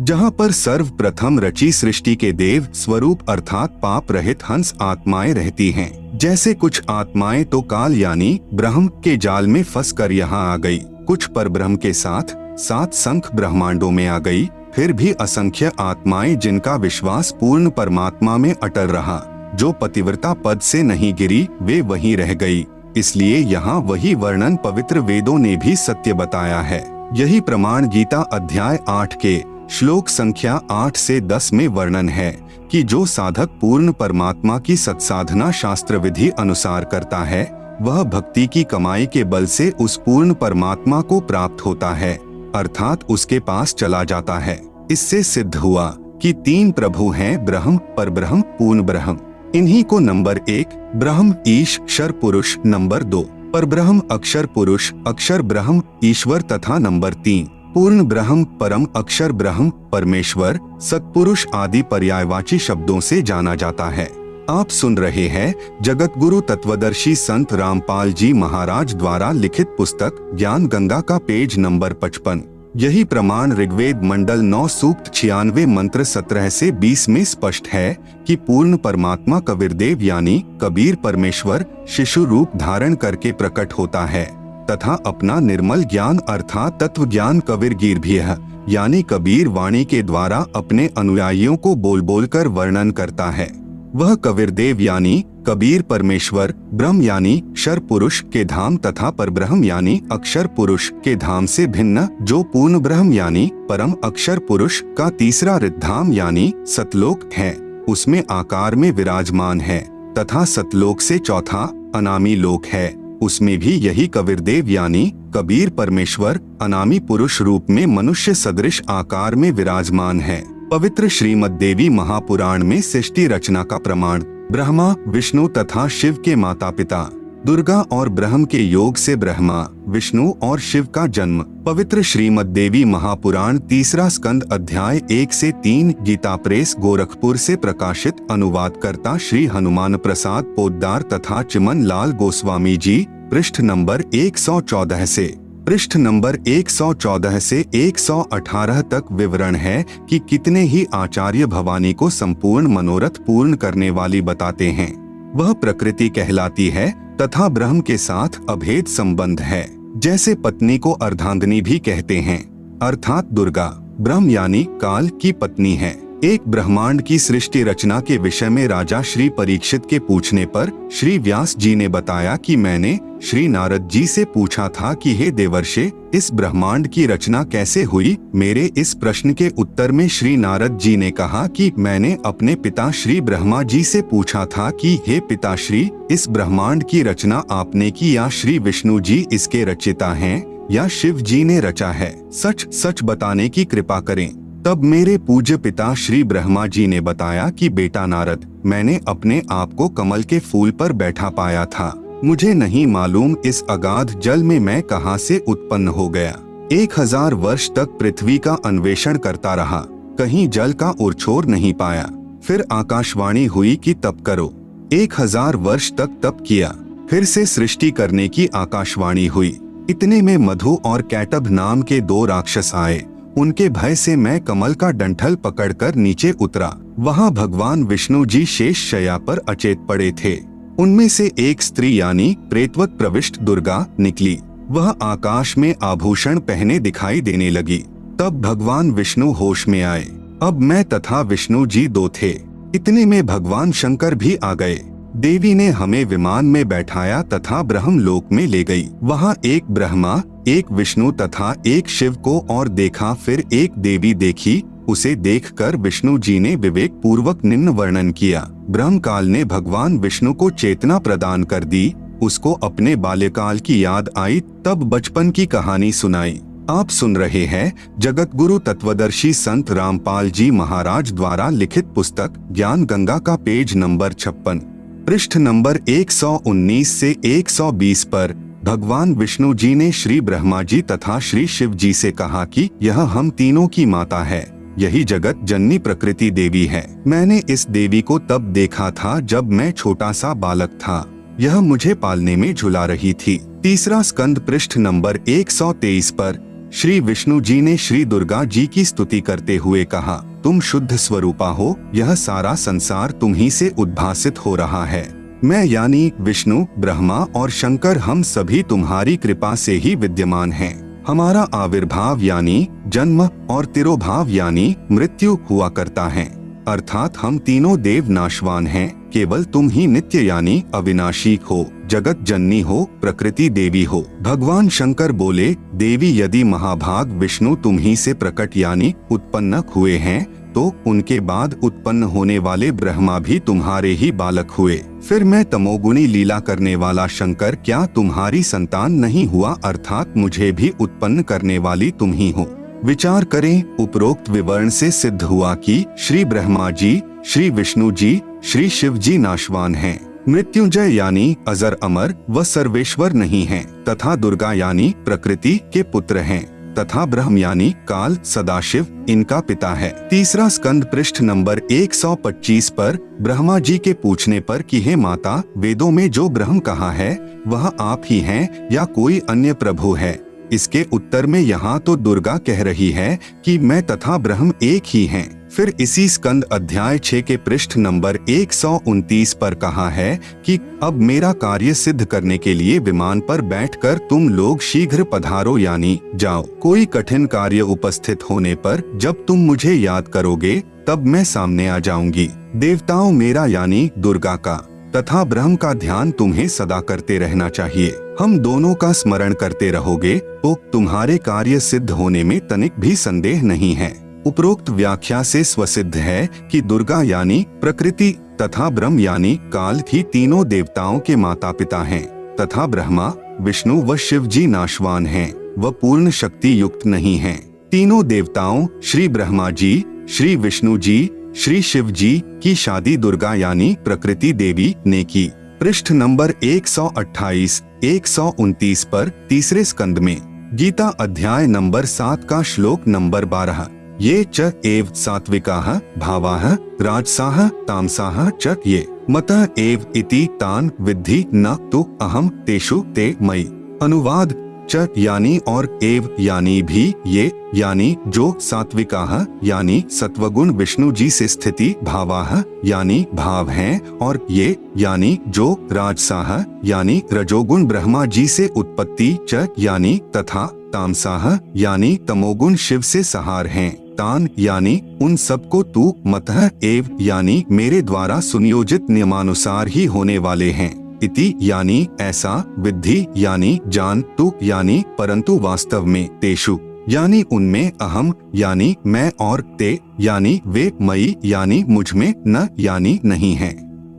जहां पर सर्वप्रथम रची सृष्टि के देव स्वरूप अर्थात पाप रहित हंस आत्माएं रहती हैं। जैसे कुछ आत्माएं तो काल यानी ब्रह्म के जाल में फंस कर यहाँ आ गई, कुछ परब्रह्म के साथ 7 संख ब्रह्मांडों में आ गई, फिर भी असंख्य आत्माएं जिनका विश्वास पूर्ण परमात्मा में अटल रहा, जो पतिव्रता पद से नहीं गिरी, वे वहीं रह गई। इसलिए यहाँ वही वर्णन पवित्र वेदों ने भी सत्य बताया है। यही प्रमाण गीता अध्याय 8 के श्लोक संख्या 8 से 10 में वर्णन है कि जो साधक पूर्ण परमात्मा की सत्साधना शास्त्र विधि अनुसार करता है, वह भक्ति की कमाई के बल से उस पूर्ण परमात्मा को प्राप्त होता है। अर्थात उसके पास चला जाता है। इससे सिद्ध हुआ कि 3 प्रभु हैं, ब्रह्म, परब्रह्म, पूर्ण ब्रह्म। इन्हीं को नंबर 1 ब्रह्म ईश क्षर पुरुष, नंबर 2 परब्रह्म अक्षर पुरुष अक्षर ब्रह्म ईश्वर तथा नंबर 3 पूर्ण ब्रह्म परम अक्षर ब्रह्म परमेश्वर सत्पुरुष आदि पर्यायवाची शब्दों से जाना जाता है। आप सुन रहे हैं जगत गुरु तत्वदर्शी संत रामपाल जी महाराज द्वारा लिखित पुस्तक ज्ञान गंगा का पेज नंबर 55। यही प्रमाण ऋग्वेद मंडल 9 सूक्त 96 मंत्र 17 से 20 में स्पष्ट है कि पूर्ण परमात्मा कबीरदेव यानी कबीर परमेश्वर शिशु रूप धारण करके प्रकट होता है तथा अपना निर्मल ज्ञान अर्थात तत्व ज्ञान कबीरगीर भी है यानी कबीर वाणी के द्वारा अपने अनुयायियों को बोल बोल कर वर्णन करता है। वह कबीरदेव यानी कबीर परमेश्वर ब्रह्म यानी क्षर पुरुष के धाम तथा परब्रह्म यानी अक्षर पुरुष के धाम से भिन्न जो पूर्ण ब्रह्म यानी परम अक्षर पुरुष का तीसरा रिद्धाम यानी सतलोक है उसमें आकार में विराजमान है तथा सतलोक से चौथा अनामी लोक है उसमें भी यही कबीरदेव यानी कबीर परमेश्वर अनामी पुरुष रूप में मनुष्य सदृश आकार में विराजमान है। पवित्र श्रीमद् देवी महापुराण में सृष्टि रचना का प्रमाण ब्रह्मा विष्णु तथा शिव के माता पिता दुर्गा और ब्रह्म के योग से ब्रह्मा विष्णु और शिव का जन्म। पवित्र श्रीमद् देवी महापुराण 3 स्कंद अध्याय 1 से 3 गीता प्रेस गोरखपुर से प्रकाशित। अनुवादकर्ता श्री हनुमान प्रसाद पोद्दार तथा चिमन लाल गोस्वामी जी। पृष्ठ नंबर 114 से पृष्ठ नंबर 114 से 118 तक विवरण है कि कितने ही आचार्य भवानी को संपूर्ण मनोरथ पूर्ण करने वाली बताते हैं। वह प्रकृति कहलाती है तथा ब्रह्म के साथ अभेद संबंध है। जैसे पत्नी को अर्धांगिनी भी कहते हैं अर्थात दुर्गा ब्रह्म यानी काल की पत्नी है। एक ब्रह्मांड की सृष्टि रचना के विषय में राजा श्री परीक्षित के पूछने पर श्री व्यास जी ने बताया कि मैंने श्री नारद जी से पूछा था कि हे देवर्षे इस ब्रह्मांड की रचना कैसे हुई। मेरे इस प्रश्न के उत्तर में श्री नारद जी ने कहा कि मैंने अपने पिता श्री ब्रह्मा जी से पूछा था कि हे पिताश्री इस ब्रह्मांड की रचना आपने की या श्री विष्णु जी इसके रचयिता हैं या शिव जी ने रचा है, सच सच बताने की कृपा करें। तब मेरे पूज्य पिता श्री ब्रह्मा जी ने बताया कि बेटा नारद मैंने अपने आप को कमल के फूल पर बैठा पाया था। मुझे नहीं मालूम इस अगाध जल में मैं कहां से उत्पन्न हो गया। 1000 वर्ष तक पृथ्वी का अन्वेषण करता रहा, कहीं जल का ओरछोर नहीं पाया। फिर आकाशवाणी हुई कि तप करो। 1000 वर्ष तक तप किया, फिर से सृष्टि करने की आकाशवाणी हुई। इतने में मधु और कैटभ नाम के 2 राक्षस आए। उनके भय से मैं कमल का डंठल पकड़कर नीचे उतरा। वहां भगवान विष्णु जी शेष शैया पर अचेत पड़े थे। उनमें से एक स्त्री यानी प्रेतवत प्रविष्ट दुर्गा निकली। वह आकाश में आभूषण पहने दिखाई देने लगी। तब भगवान विष्णु होश में आए। अब मैं तथा विष्णु जी 2 थे। इतने में भगवान शंकर भी आ गए। देवी ने हमें विमान में बैठाया तथा ब्रह्म लोक में ले गई। वहाँ एक ब्रह्मा एक विष्णु तथा एक शिव को और देखा। फिर एक देवी देखी। उसे देखकर विष्णु जी ने विवेक पूर्वक निम्न वर्णन किया। ब्रह्म काल ने भगवान विष्णु को चेतना प्रदान कर दी। उसको अपने बाल्यकाल की याद आई, तब बचपन की कहानी सुनाई। आप सुन रहे हैं जगत गुरु तत्वदर्शी संत रामपाल जी महाराज द्वारा लिखित पुस्तक ज्ञान गंगा का पेज नंबर 56 पृष्ठ नंबर 119 से 120 पर भगवान विष्णु जी ने श्री ब्रह्मा जी तथा श्री शिव जी से कहा कि यह हम तीनों की माता है। यही जगत जननी प्रकृति देवी है। मैंने इस देवी को तब देखा था जब मैं छोटा सा बालक था। यह मुझे पालने में झुला रही थी। 3 स्कंद पृष्ठ नंबर 123 पर श्री विष्णु जी ने श्री दुर्गा जी की स्तुति करते हुए कहा, तुम शुद्ध स्वरूपा हो। यह सारा संसार तुम्ही से उद्भासित हो रहा है। मैं यानी विष्णु ब्रह्मा और शंकर हम सभी तुम्हारी कृपा से ही विद्यमान हैं। हमारा आविर्भाव यानी जन्म और तिरोभाव यानी मृत्यु हुआ करता है। अर्थात हम तीनों देव नाशवान हैं। केवल तुम ही नित्य यानी अविनाशी हो, जगत जननी हो, प्रकृति देवी हो। भगवान शंकर बोले, देवी यदि महाभाग विष्णु तुम ही से प्रकट यानी उत्पन्न हुए हैं तो उनके बाद उत्पन्न होने वाले ब्रह्मा भी तुम्हारे ही बालक हुए। फिर मैं तमोगुणी लीला करने वाला शंकर क्या तुम्हारी संतान नहीं हुआ, अर्थात मुझे भी उत्पन्न करने वाली तुम ही हो। विचार करें, उपरोक्त विवरण से सिद्ध हुआ कि श्री ब्रह्मा जी, श्री विष्णु जी, श्री शिव जी नाशवान हैं, मृत्युंजय यानी अजर अमर व सर्वेश्वर नहीं हैं, तथा दुर्गा यानी प्रकृति के पुत्र हैं, तथा ब्रह्म यानी काल सदाशिव इनका पिता है। तीसरा स्कंद पृष्ठ नंबर 125 पर ब्रह्मा जी के पूछने पर कि हे माता, वेदों में जो ब्रह्म कहा है वह आप ही हैं या कोई अन्य प्रभु है? इसके उत्तर में यहाँ तो दुर्गा कह रही है कि मैं तथा ब्रह्म एक ही हैं। फिर इसी स्कंद अध्याय 6 के पृष्ठ नंबर 129 पर कहा है कि अब मेरा कार्य सिद्ध करने के लिए विमान पर बैठकर तुम लोग शीघ्र पधारो यानी जाओ। कोई कठिन कार्य उपस्थित होने पर जब तुम मुझे याद करोगे तब मैं सामने आ जाऊंगी। देवताओं मेरा यानी दुर्गा का तथा ब्रह्म का ध्यान तुम्हें सदा करते रहना चाहिए। हम दोनों का स्मरण करते रहोगे तो तुम्हारे कार्य सिद्ध होने में तनिक भी संदेह नहीं है। उपरोक्त व्याख्या से स्वसिद्ध है कि दुर्गा यानी प्रकृति तथा ब्रह्म यानी काल ही तीनों देवताओं के माता पिता हैं, तथा ब्रह्मा, विष्णु व शिव जी नाशवान हैं, व पूर्ण शक्ति युक्त नहीं हैं। तीनों देवताओं श्री ब्रह्मा जी, श्री विष्णु जी, श्री शिव जी की शादी दुर्गा यानी प्रकृति देवी ने की। पृष्ठ नंबर 128-129 पर तीसरे स्कंद में गीता अध्याय नंबर 7 का श्लोक नंबर 12, ये च एव सात्विकाः भावाः राजसाः तामसाः च ये मतः एव इति तान विद्धि न तु अहम तेषु ते मयि। अनुवाद, च यानी और एव यानी भी, ये यानी जो सात्विकाः यानी सत्वगुण विष्णु जी से स्थिति भावाः यानी भाव हैं, और ये यानी जो राजसाः यानी रजोगुण ब्रह्मा जी से उत्पत्ति, च यानी तथा तामसाः यानी तमोगुण शिव से सहार हैं, तान यानी उन सबको तू मतः एव यानी मेरे द्वारा सुनियोजित नियमानुसार ही होने वाले हैं, इति यानी ऐसा, विद्धि यानी जान, तु यानी परंतु वास्तव में, तेषु यानी उनमें, अहम यानी मैं और ते यानी वे, मई यानी मुझ में, न यानी नहीं है।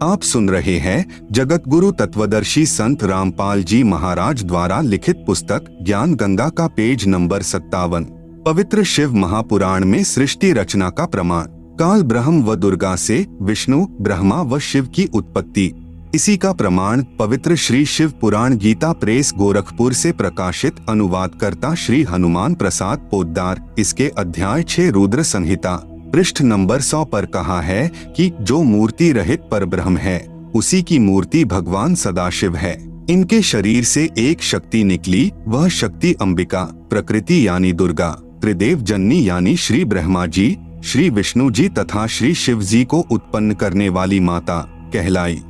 आप सुन रहे हैं जगत गुरु तत्वदर्शी संत रामपाल जी महाराज द्वारा लिखित पुस्तक ज्ञान गंगा का पेज नंबर 57। पवित्र शिव महापुराण में सृष्टि रचना का प्रमाण। काल ब्रह्म व दुर्गा से विष्णु, ब्रह्मा व शिव की उत्पत्ति। इसी का प्रमाण पवित्र श्री शिव पुराण गीता प्रेस गोरखपुर से प्रकाशित अनुवादकर्ता श्री हनुमान प्रसाद पोद्दार इसके अध्याय 6 रुद्र संहिता पृष्ठ नंबर 100 पर कहा है कि जो मूर्ति रहित परब्रह्म है उसी की मूर्ति भगवान सदाशिव है। इनके शरीर से एक शक्ति निकली, वह शक्ति अंबिका, प्रकृति यानी दुर्गा, त्रिदेव जननी यानी श्री ब्रह्मा जी, श्री विष्णु जी तथा श्री शिव जी को उत्पन्न करने वाली माता कहलाई,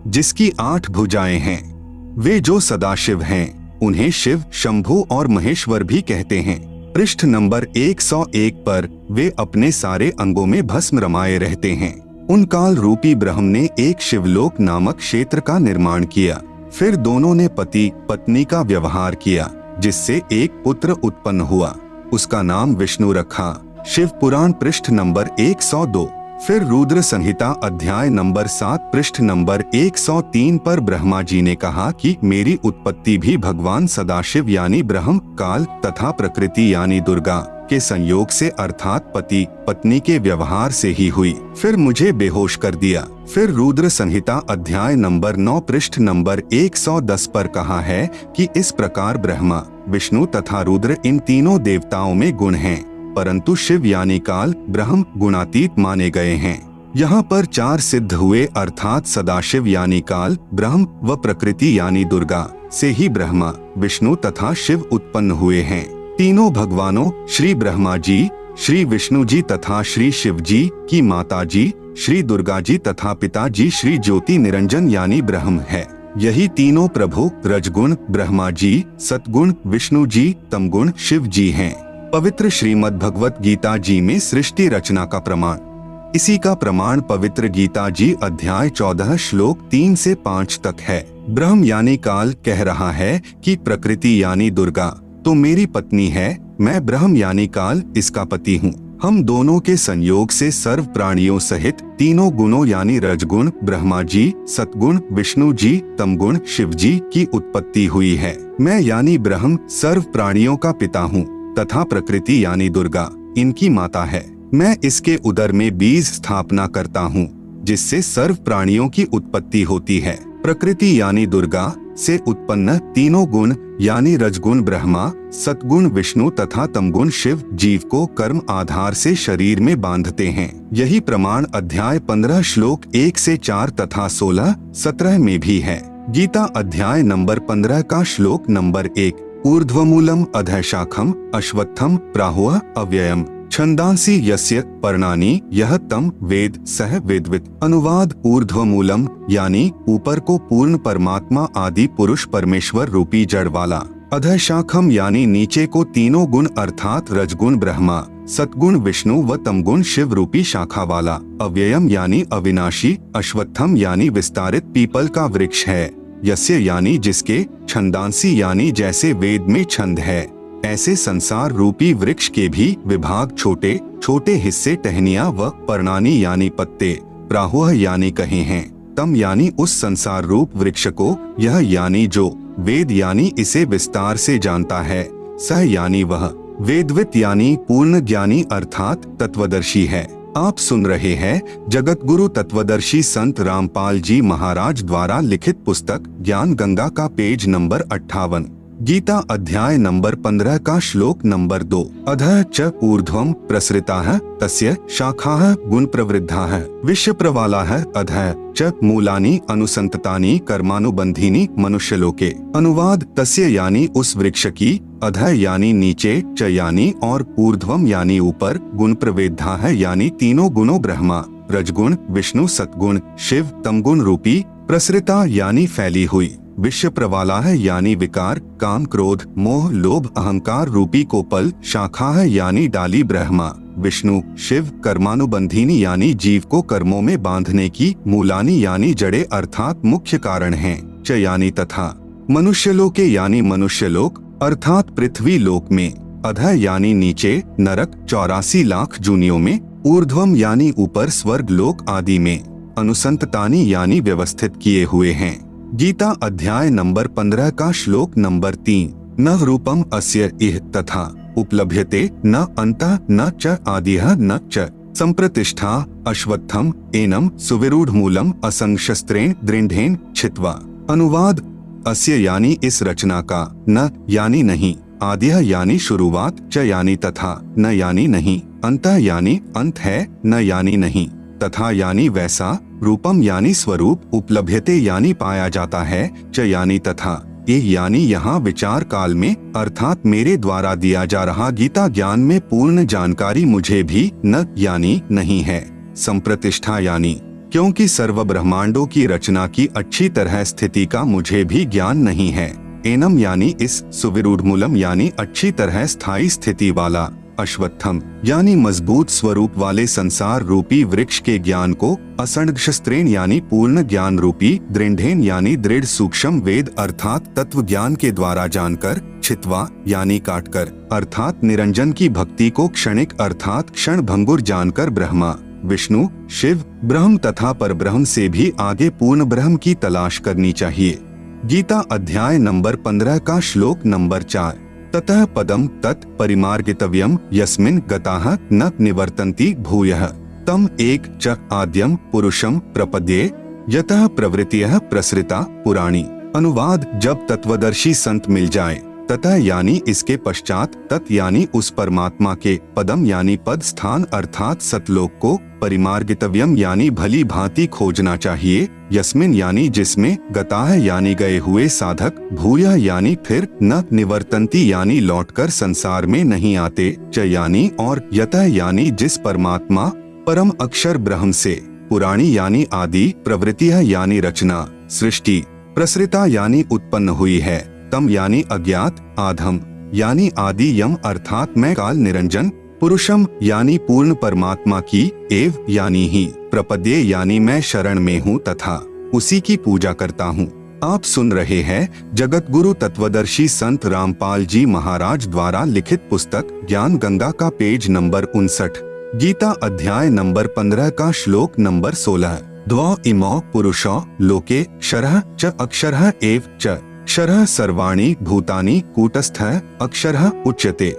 जिसकी 8 भुजाएं हैं। वे जो सदाशिव हैं उन्हें शिव, शंभु और महेश्वर भी कहते हैं। पृष्ठ नंबर 101 पर वे अपने सारे अंगों में भस्म रमाए रहते हैं। उन काल रूपी ब्रह्म ने एक शिवलोक नामक क्षेत्र का निर्माण किया। फिर दोनों ने पति पत्नी का व्यवहार किया, जिससे एक पुत्र उत्पन्न हुआ। उसका नाम विष्णु रखा। शिव पुराण पृष्ठ नंबर 102। फिर रुद्र संहिता अध्याय नंबर 7 पृष्ठ नंबर 103 पर ब्रह्मा जी ने कहा कि मेरी उत्पत्ति भी भगवान सदाशिव यानी ब्रह्म, काल तथा प्रकृति यानी दुर्गा के संयोग से अर्थात पति पत्नी के व्यवहार से ही हुई। फिर मुझे बेहोश कर दिया। फिर रुद्र संहिता अध्याय नंबर 9 पृष्ठ नंबर 110 पर कहा है कि इस प्रकार ब्रह्मा, विष्णु तथा रुद्र इन तीनों देवताओं में गुण हैं, परंतु शिव यानी काल ब्रह्म गुणातीत माने गए हैं। यहाँ पर 4 सिद्ध हुए अर्थात सदाशिव यानी काल ब्रह्म व प्रकृति यानी दुर्गा से ही ब्रह्मा, विष्णु तथा शिव उत्पन्न हुए हैं। तीनों भगवानों श्री ब्रह्मा जी, श्री विष्णु जी तथा श्री शिव जी की माता जी श्री दुर्गा जी तथा पिता जी श्री ज्योति निरंजन यानी ब्रह्म है। यही तीनों प्रभु रजगुण ब्रह्मा जी, सतगुण विष्णु जी, तमगुण शिव जी हैं। पवित्र श्रीमद् भगवत गीता जी में सृष्टि रचना का प्रमाण। इसी का प्रमाण पवित्र गीता जी अध्याय 14 श्लोक 3 से 5 तक है। ब्रह्म यानी काल कह रहा है कि प्रकृति यानी दुर्गा तो मेरी पत्नी है, मैं ब्रह्म यानी काल इसका पति हूँ। हम दोनों के संयोग से सर्व प्राणियों सहित तीनों गुणों यानी रजगुण ब्रह्मा जी, सतगुण विष्णु जी, तमगुण शिव जी की उत्पत्ति हुई है। मैं यानी ब्रह्म सर्व प्राणियों का पिता हूँ तथा प्रकृति यानी दुर्गा इनकी माता है। मैं इसके उदर में बीज स्थापना करता हूँ जिससे सर्व प्राणियों की उत्पत्ति होती है। प्रकृति यानी दुर्गा से उत्पन्न तीनों गुण यानी रजगुण ब्रह्मा, सतगुण विष्णु तथा तमगुण शिव जीव को कर्म आधार से शरीर में बांधते हैं। यही प्रमाण अध्याय 15 श्लोक 1 से 4 तथा 16, 17 में भी है। गीता अध्याय नंबर 15 का श्लोक नंबर 1, ऊर्ध्वमूलम अधः शाखम अश्वत्थम प्राहुः अव्ययम छंदांसी यस्य पर्णानि यह तम वेद सह वेदवित्। अनुवाद ऊर्ध्वमूलम यानी ऊपर को पूर्ण परमात्मा आदि पुरुष परमेश्वर रूपी जड़ वाला, अधः शाखम यानी नीचे को तीनों गुण अर्थात रजगुण ब्रह्मा, सतगुण विष्णु व तमगुण शिव रूपी शाखा वाला, अव्ययम यानी अविनाशी, अश्वत्थम यानी विस्तारित पीपल का वृक्ष है, यस्य यानी जिसके, छंदांसी यानी जैसे वेद में छंद है ऐसे संसार रूपी वृक्ष के भी विभाग छोटे छोटे हिस्से टहनियां व पर्णानी यानी पत्ते, प्राहुः यानी कहे हैं, तम यानी उस संसार रूप वृक्ष को, यह यानी जो, वेद यानी इसे विस्तार से जानता है, सह यानी वह, वेदवित यानी पूर्ण ज्ञानी अर्थात तत्वदर्शी है। आप सुन रहे हैं जगत गुरु तत्वदर्शी संत रामपाल जी महाराज द्वारा लिखित पुस्तक ज्ञान गंगा का पेज नंबर 58। गीता अध्याय नंबर 15 का श्लोक नंबर 2, अधः च ऊर्ध्वं प्रसृताः तस्य शाखाः गुण प्रवृद्धाः विश्वप्रवालाः अधः च मूलानि अनुसंततानि कर्मानुबंधीनि मनुष्यलोके। अनुवाद तस्य यानी उस वृक्ष की, अधः यानी नीचे, च यानी और ऊर्ध्वम यानी ऊपर, गुण प्रवृद्धाः यानी तीनों गुणों ब्रह्मा, रजगुण विष्णु सतगुण शिव तमगुण रूपी, प्रसृता यानी फैली हुई, विश्व प्रवाला है यानी विकार काम क्रोध मोह लोभ अहंकार रूपी कोपल, शाखा है यानी डाली ब्रह्मा विष्णु शिव, कर्मानुबंधीनी यानी जीव को कर्मों में बांधने की, मूलानी यानी जड़े अर्थात मुख्य कारण हैं, च यानी तथा, मनुष्यलोके यानी मनुष्यलोक अर्थात पृथ्वी लोक में, अधः यानी नीचे नरक 84 लाख जूनियों में, ऊर्ध्वम यानी ऊपर स्वर्ग लोक आदि में, अनुसंततानी यानी व्यवस्थित किए हुए हैं। गीता अध्याय नंबर 15 का श्लोक नंबर 3, न रूपम अस्य इह तथा उपलभ्यते न अंतः न च आदिह न च संप्रतिष्ठा अश्वत्थम एनम सुविरूढ़ मूलम असंशस्त्रेण दृढ़ेन छित्वा। अनुवाद अस्य यानी इस रचना का, न यानी नहीं, आदिह यानी शुरुआत, च यानी तथा, न यानी नहीं, अंतः यानी अंत है, न यानी नहीं, तथा यानी वैसा, रूपम यानी स्वरूप, उपलभ्यते यानी पाया जाता है, च यानी तथा, ये यानी यहाँ विचार काल में अर्थात मेरे द्वारा दिया जा रहा गीता ज्ञान में पूर्ण जानकारी मुझे भी न यानी नहीं है, संप्रतिष्ठा यानी क्योंकि सर्व ब्रह्मांडों की रचना की अच्छी तरह स्थिति का मुझे भी ज्ञान नहीं है, एनम यानी इस, सुविरूढ़ मूलम यानी अच्छी तरह स्थायी स्थिति वाला, अश्वत्थम यानी मजबूत स्वरूप वाले संसार रूपी वृक्ष के ज्ञान को, असंशस्त्रेण यानी पूर्ण ज्ञान रूपी, दृढ़ेन यानी दृढ़ सूक्ष्म वेद अर्थात तत्व ज्ञान के द्वारा जानकर, छित्वा यानी काटकर अर्थात निरंजन की भक्ति को क्षणिक अर्थात क्षण भंगुर जानकर ब्रह्मा विष्णु शिव ब्रह्म तथा परब्रह्म से भी आगे पूर्ण ब्रह्म की तलाश करनी चाहिए। गीता अध्याय नंबर 15 का श्लोक नंबर 4, ततः पदम तत् परिमार्गितव्यम यस्मिन् गताः न निवर्तन्ति भूयः तम एक च आद्यम पुरुषम प्रपद्ये यतः प्रवृत्तियः प्रसृता पुराणी। अनुवाद जब तत्वदर्शी संत मिल जाए, ततः यानी इसके पश्चात, तत् यानी उस परमात्मा के, पदम यानी पद स्थान अर्थात सतलोक को, परिमार्गितव्यम यानी भली भांति खोजना चाहिए, यस्मिन यानी जिसमें, गताः यानी गए हुए साधक, भूयः यानी फिर, न निवर्तन्ति यानी लौटकर संसार में नहीं आते, च यानी और, यतः यानी जिस परमात्मा परम अक्षर ब्रह्म से, पुराणी यानी आदि, प्रवृत्तिः यानी रचना सृष्टि, प्रसृता यानी उत्पन्न हुई है, तम यानी अज्ञात, आधम यानी आदि यम अर्थात मैं काल निरंजन, पुरुषम यानी पूर्ण परमात्मा की, एव यानी ही, प्रपद्ये यानी मैं शरण में हूँ तथा उसी की पूजा करता हूँ। आप सुन रहे हैं जगत गुरु तत्वदर्शी संत रामपाल जी महाराज द्वारा लिखित पुस्तक ज्ञान गंगा का पेज नंबर 59। गीता अध्याय नंबर 15 का श्लोक नंबर 16। द्वौ इमौ पुरुषौ लोके क्षरः च अक्षरः एव च क्षरः सर्वाणि भूतानि कूटस्थः अक्षरः उच्यते।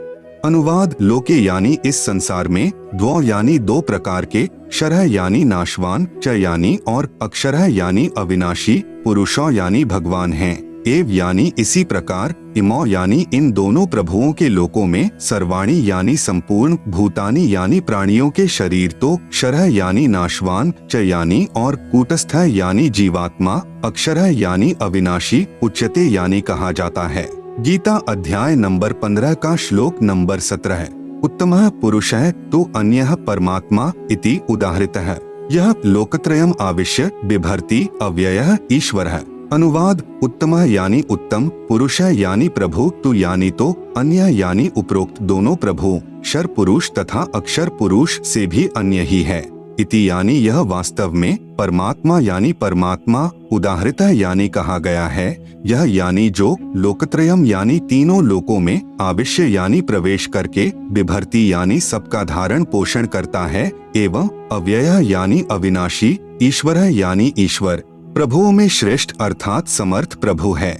अनुवाद: लोके यानी इस संसार में, द्वौ यानी दो प्रकार के, क्षरः यानी नाशवान, च यानी और, अक्षरः यानी अविनाशी, पुरुषौ यानी भगवान हैं, एव यानी इसी प्रकार, इमौ यानी इन दोनों प्रभुओं के लोकों में, सर्वाणि यानी संपूर्ण, भूतानि यानी प्राणियों के शरीर तो, क्षरः यानी नाशवान, च यानी और, कूटस्थः यानी जीवात्मा, अक्षरः यानी अविनाशी, उच्यते यानी कहा जाता है। गीता अध्याय नंबर 15 का श्लोक नंबर 17। उत्तमः पुरुषः तु अन्यः परमात्मा इति उदाहृतः। यह लोकत्रयम् आविश्य बिभर्ति अव्ययः ईश्वरः। अनुवाद: उत्तमः यानी उत्तम, पुरुषः यानी प्रभु, तु यानी तो, अन्य यानी उपरोक्त दोनों प्रभु, क्षर पुरुष तथा अक्षर पुरुष से भी अन्य ही है। इति यानी यह वास्तव में, परमात्मा यानी परमात्मा, उदाहृतः यानी कहा गया है, यह यानी जो, लोकत्रयम यानी तीनों लोकों में, आविश्य यानी प्रवेश करके, बिभर्ति यानी सबका धारण पोषण करता है, एवं अव्ययः यानी अविनाशी, ईश्वरः यानी ईश्वर, प्रभुओं में श्रेष्ठ अर्थात समर्थ प्रभु है।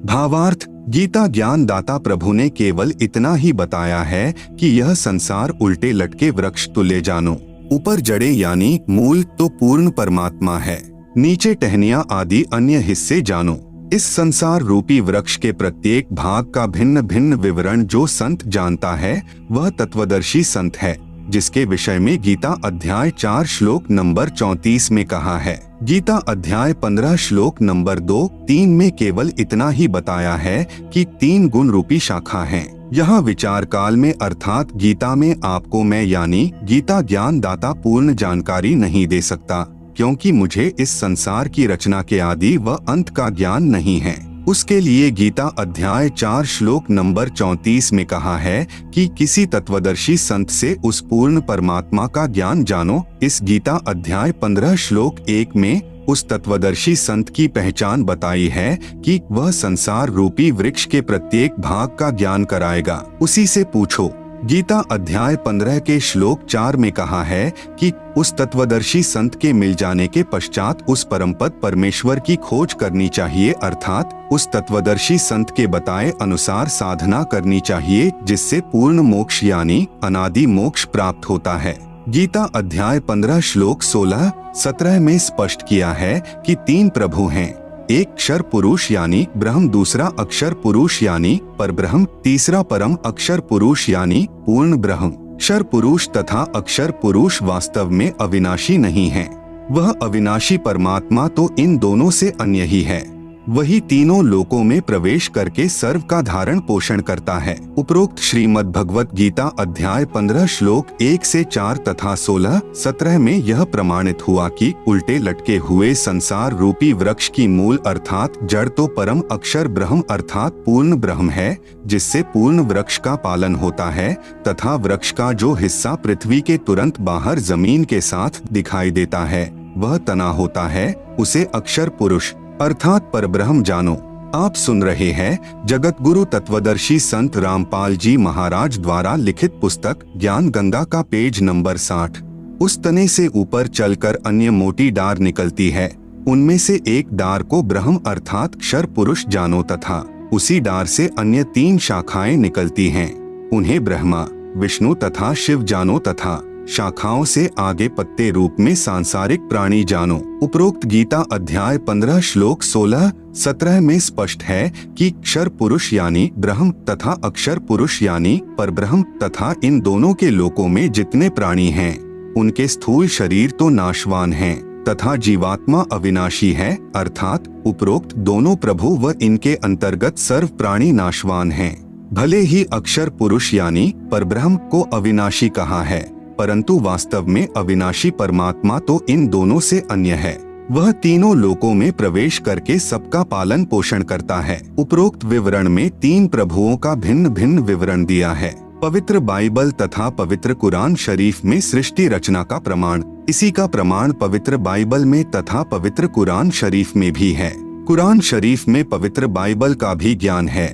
भावार्थ: गीता ज्ञान दाता प्रभु ने केवल इतना ही बताया है कि यह संसार उल्टे लटके वृक्ष तुल्य जानो। ऊपर जड़े यानी मूल तो पूर्ण परमात्मा है, नीचे टहनियां आदि अन्य हिस्से जानो। इस संसार रूपी वृक्ष के प्रत्येक भाग का भिन्न भिन्न विवरण जो संत जानता है वह तत्वदर्शी संत है, जिसके विषय में गीता अध्याय 4 श्लोक नंबर 34 में कहा है। गीता अध्याय 15 श्लोक नंबर 2-3 में केवल इतना ही बताया है कि 3 गुण रूपी शाखा हैं। यहाँ विचार काल में अर्थात गीता में आपको मैं यानी गीता ज्ञान दाता पूर्ण जानकारी नहीं दे सकता, क्योंकि मुझे इस संसार की रचना के आदि व अंत का ज्ञान नहीं है। उसके लिए गीता अध्याय 4 श्लोक नंबर 34 में कहा है कि किसी तत्वदर्शी संत से उस पूर्ण परमात्मा का ज्ञान जानो। इस गीता अध्याय 15 श्लोक 1 में उस तत्वदर्शी संत की पहचान बताई है कि वह संसार रूपी वृक्ष के प्रत्येक भाग का ज्ञान कराएगा, उसी से पूछो। गीता अध्याय 15 के श्लोक 4 में कहा है कि उस तत्वदर्शी संत के मिल जाने के पश्चात उस परमपद परमेश्वर की खोज करनी चाहिए, अर्थात उस तत्वदर्शी संत के बताए अनुसार साधना करनी चाहिए, जिससे पूर्ण मोक्ष यानी अनादि मोक्ष प्राप्त होता है। गीता अध्याय 15 श्लोक 16-17 में स्पष्ट किया है कि 3 प्रभु हैं, एक क्षर पुरुष यानी ब्रह्म, दूसरा अक्षर पुरुष यानी परब्रह्म, तीसरा परम अक्षर पुरुष यानी पूर्ण ब्रह्म। क्षर पुरुष तथा अक्षर पुरुष वास्तव में अविनाशी नहीं है, वह अविनाशी परमात्मा तो इन दोनों से अन्य ही है। वही तीनों लोकों में प्रवेश करके सर्व का धारण पोषण करता है। उपरोक्त श्रीमद् भगवत गीता अध्याय 15 श्लोक 1 से 4 तथा 16-17 में यह प्रमाणित हुआ कि उल्टे लटके हुए संसार रूपी वृक्ष की मूल अर्थात जड़ तो परम अक्षर ब्रह्म अर्थात पूर्ण ब्रह्म है, जिससे पूर्ण वृक्ष का पालन होता है, तथा वृक्ष का जो हिस्सा पृथ्वी के तुरंत बाहर जमीन के साथ दिखाई देता है वह तना होता है, उसे अक्षर पुरुष अर्थात परब्रह्म जानो। आप सुन रहे हैं जगत गुरु तत्वदर्शी संत रामपाल जी महाराज द्वारा लिखित पुस्तक ज्ञान गंगा का पेज नंबर 60। उस तने से ऊपर चलकर अन्य मोटी डार निकलती है, उनमें से एक डार को ब्रह्म अर्थात क्षर पुरुष जानो तथा उसी डार से अन्य 3 शाखाएं निकलती हैं, उन्हें ब्रह्मा, विष्णु तथा शिव जानो तथा शाखाओं से आगे पत्ते रूप में सांसारिक प्राणी जानो। उपरोक्त गीता अध्याय 15 श्लोक 16-17 में स्पष्ट है कि क्षर पुरुष यानी ब्रह्म तथा अक्षर पुरुष यानी परब्रह्म तथा इन दोनों के लोकों में जितने प्राणी हैं उनके स्थूल शरीर तो नाशवान हैं तथा जीवात्मा अविनाशी है, अर्थात उपरोक्त दोनों प्रभु व इनके अंतर्गत सर्व प्राणी नाशवान हैं। भले ही अक्षर पुरुष यानी परब्रह्म को अविनाशी कहा है, परंतु वास्तव में अविनाशी परमात्मा तो इन दोनों से अन्य है। वह तीनों लोकों में प्रवेश करके सबका पालन पोषण करता है। उपरोक्त विवरण में 3 प्रभुओं का भिन्न भिन्न विवरण दिया है। पवित्र बाइबल तथा पवित्र कुरान शरीफ में सृष्टि रचना का प्रमाण, इसी का प्रमाण पवित्र बाइबल में तथा पवित्र कुरान शरीफ में भी है। कुरान शरीफ में पवित्र बाइबल का भी ज्ञान है।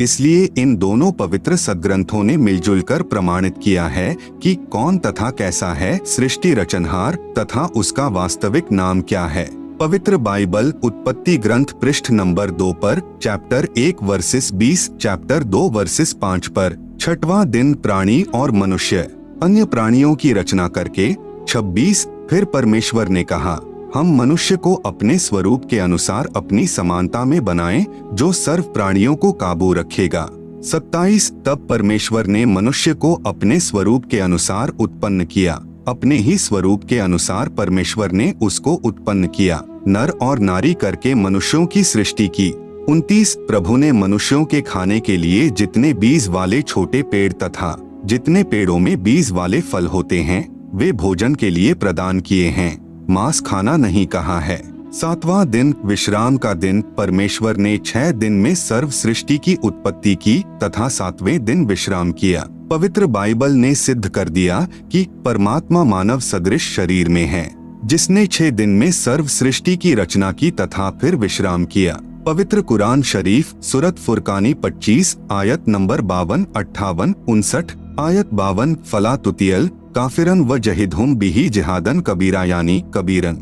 इसलिए इन दोनों पवित्र सद्ग्रंथों ने मिलजुल कर प्रमाणित किया है कि कौन तथा कैसा है सृष्टि रचनहार तथा उसका वास्तविक नाम क्या है। पवित्र बाइबल उत्पत्ति ग्रंथ पृष्ठ नंबर 2 पर चैप्टर 1 वर्सेस 20, चैप्टर 2 वर्सेस 5 पर 6वां दिन प्राणी और मनुष्य अन्य प्राणियों की रचना करके 26 फिर परमेश्वर ने कहा, हम मनुष्य को अपने स्वरूप के अनुसार अपनी समानता में बनाएं, जो सर्व प्राणियों को काबू रखेगा। 27 तब परमेश्वर ने मनुष्य को अपने स्वरूप के अनुसार उत्पन्न किया, अपने ही स्वरूप के अनुसार परमेश्वर ने उसको उत्पन्न किया, नर और नारी करके मनुष्यों की सृष्टि की। 29 प्रभु ने मनुष्यों के खाने के लिए जितने बीज वाले छोटे पेड़ तथा जितने पेड़ों में बीज वाले फल होते हैं वे भोजन के लिए प्रदान किए हैं, मांस खाना नहीं कहा है। 7वां दिन विश्राम का दिन, परमेश्वर ने 6 दिन में सर्व सृष्टि की उत्पत्ति की तथा 7वें दिन विश्राम किया। पवित्र बाइबल ने सिद्ध कर दिया कि परमात्मा मानव सदृश शरीर में है, जिसने 6 दिन में सर्व सृष्टि की रचना की तथा फिर विश्राम किया। पवित्र कुरान शरीफ सूरत फुरकानी 25 आयत नंबर 52, 58, 59, आयत 52 फला तुतियल काफिरन व जहिदहुम बिही जिहादन कबीरा यानी कबीरन।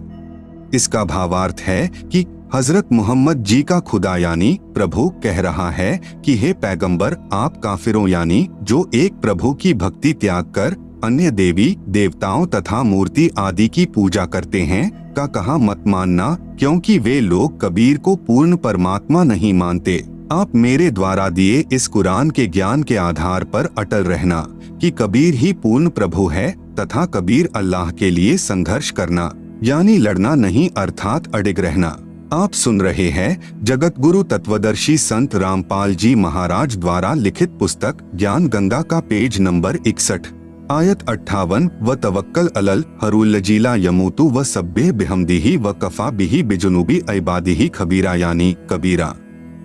इसका भावार्थ है कि हजरत मोहम्मद जी का खुदा यानी प्रभु कह रहा है कि हे पैगंबर, आप काफिरों यानी जो एक प्रभु की भक्ति त्याग कर अन्य देवी देवताओं तथा मूर्ति आदि की पूजा करते हैं का कहा मत मानना, क्योंकि वे लोग कबीर को पूर्ण परमात्मा नहीं मानते। आप मेरे द्वारा दिए इस कुरान के ज्ञान के आधार पर अटल रहना कि कबीर ही पूर्ण प्रभु है तथा कबीर अल्लाह के लिए संघर्ष करना यानी लड़ना नहीं, अर्थात अडिग रहना। आप सुन रहे हैं जगत गुरु तत्वदर्शी संत रामपाल जी महाराज द्वारा लिखित पुस्तक ज्ञान गंगा का पेज नंबर 61 आयत 58 व तवक्कल अलल हरूल्लजीला यमूतु व सब्बे बिहमदिही व कफा बिही बिजुनूबी इबादिही खबीरा यानी कबीरा।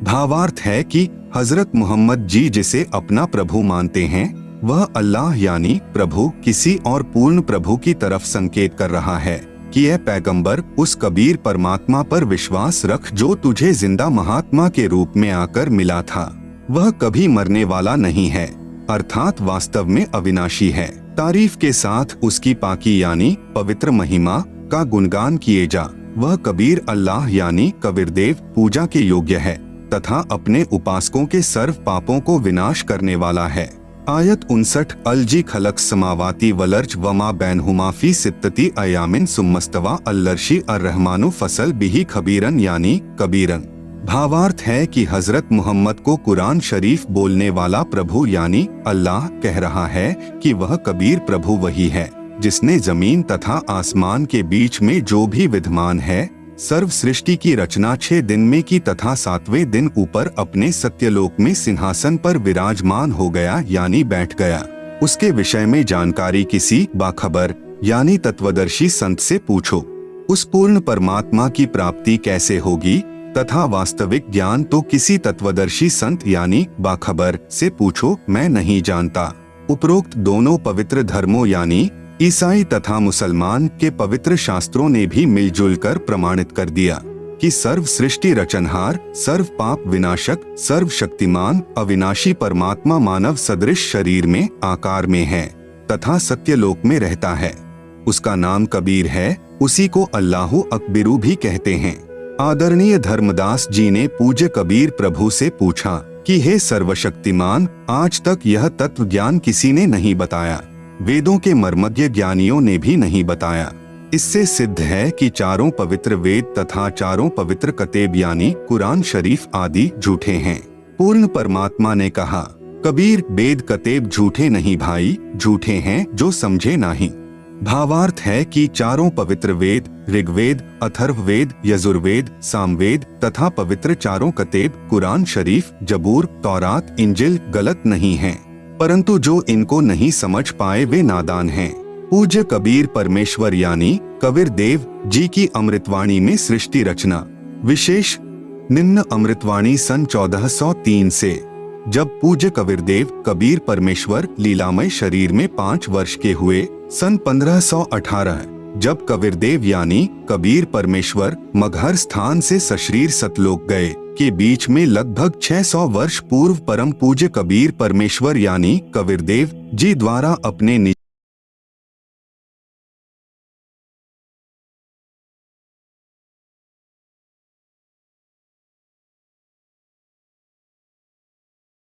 भावार्थ है कि हजरत मोहम्मद जी जिसे अपना प्रभु मानते हैं वह अल्लाह यानी प्रभु किसी और पूर्ण प्रभु की तरफ संकेत कर रहा है कि यह पैगंबर उस कबीर परमात्मा पर विश्वास रख जो तुझे जिंदा महात्मा के रूप में आकर मिला था। वह कभी मरने वाला नहीं है, अर्थात वास्तव में अविनाशी है। तारीफ के साथ उसकी पाकी यानी पवित्र महिमा का गुणगान किए जा। वह कबीर अल्लाह यानी कबीरदेव पूजा के योग्य है तथा अपने उपासकों के सर्व पापों को विनाश करने वाला है। आयत 59 अलजी खलक समावाती वलर्ज वमा बैनहुमा फी सित्तती अयामिन सुम्मस्तवा अल्लर्शी अर्रहमानु फसल बिही खबीरन यानी कबीरन। भावार्थ है कि हजरत मोहम्मद को कुरान शरीफ बोलने वाला प्रभु यानी अल्लाह कह रहा है कि वह कबीर प्रभु वही है जिसने जमीन तथा आसमान के बीच में जो भी विद्यमान है सर्व सृष्टि की रचना 6 दिन में की तथा 7वें दिन ऊपर अपने सत्यलोक में सिंहासन पर विराजमान हो गया यानी बैठ गया। उसके विषय में जानकारी किसी बाखबर यानी तत्वदर्शी संत से पूछो। उस पूर्ण परमात्मा की प्राप्ति कैसे होगी तथा वास्तविक ज्ञान तो किसी तत्वदर्शी संत यानी बाखबर से पूछो, मैं नहीं जानता। उपरोक्त दोनों पवित्र धर्मों यानी ईसाई तथा मुसलमान के पवित्र शास्त्रों ने भी मिलजुल कर प्रमाणित कर दिया कि सर्व सृष्टि रचनहार, सर्व पाप विनाशक, सर्व शक्तिमान अविनाशी परमात्मा मानव सदृश शरीर में आकार में है तथा सत्यलोक में रहता है। उसका नाम कबीर है, उसी को अल्लाहु अकबिरू भी कहते हैं। आदरणीय धर्मदास जी ने पूज्य कबीर प्रभु से पूछा कि हे सर्वशक्तिमान, आज तक यह तत्व ज्ञान किसी ने नहीं बताया, वेदों के मर्मज्ञ ज्ञानियों ने भी नहीं बताया। इससे सिद्ध है कि चारों पवित्र वेद तथा चारों पवित्र कतेब यानी कुरान शरीफ आदि झूठे हैं। पूर्ण परमात्मा ने कहा, कबीर वेद कतेब झूठे नहीं भाई, झूठे हैं जो समझे नहीं। भावार्थ है कि चारों पवित्र वेद ऋग्वेद, अथर्ववेद, यजुर्वेद, सामवेद तथा पवित्र चारों कतेब कुरान शरीफ, जबूर, तौरात, इंजिल गलत नहीं हैं, परंतु जो इनको नहीं समझ पाए वे नादान हैं। पूज्य कबीर परमेश्वर यानी कबीर देव जी की अमृतवाणी में सृष्टि रचना विशेष निम्न अमृतवाणी सन 1403 से। जब पूज्य कबीरदेव कबीर परमेश्वर लीलामय शरीर में 5 वर्ष के हुए सन 1518, जब कबीरदेव यानी कबीर परमेश्वर मगहर स्थान से सशरीर सतलोक गए के बीच में लगभग 600 वर्ष पूर्व परम पूज्य कबीर परमेश्वर यानी कबीरदेव जी द्वारा अपने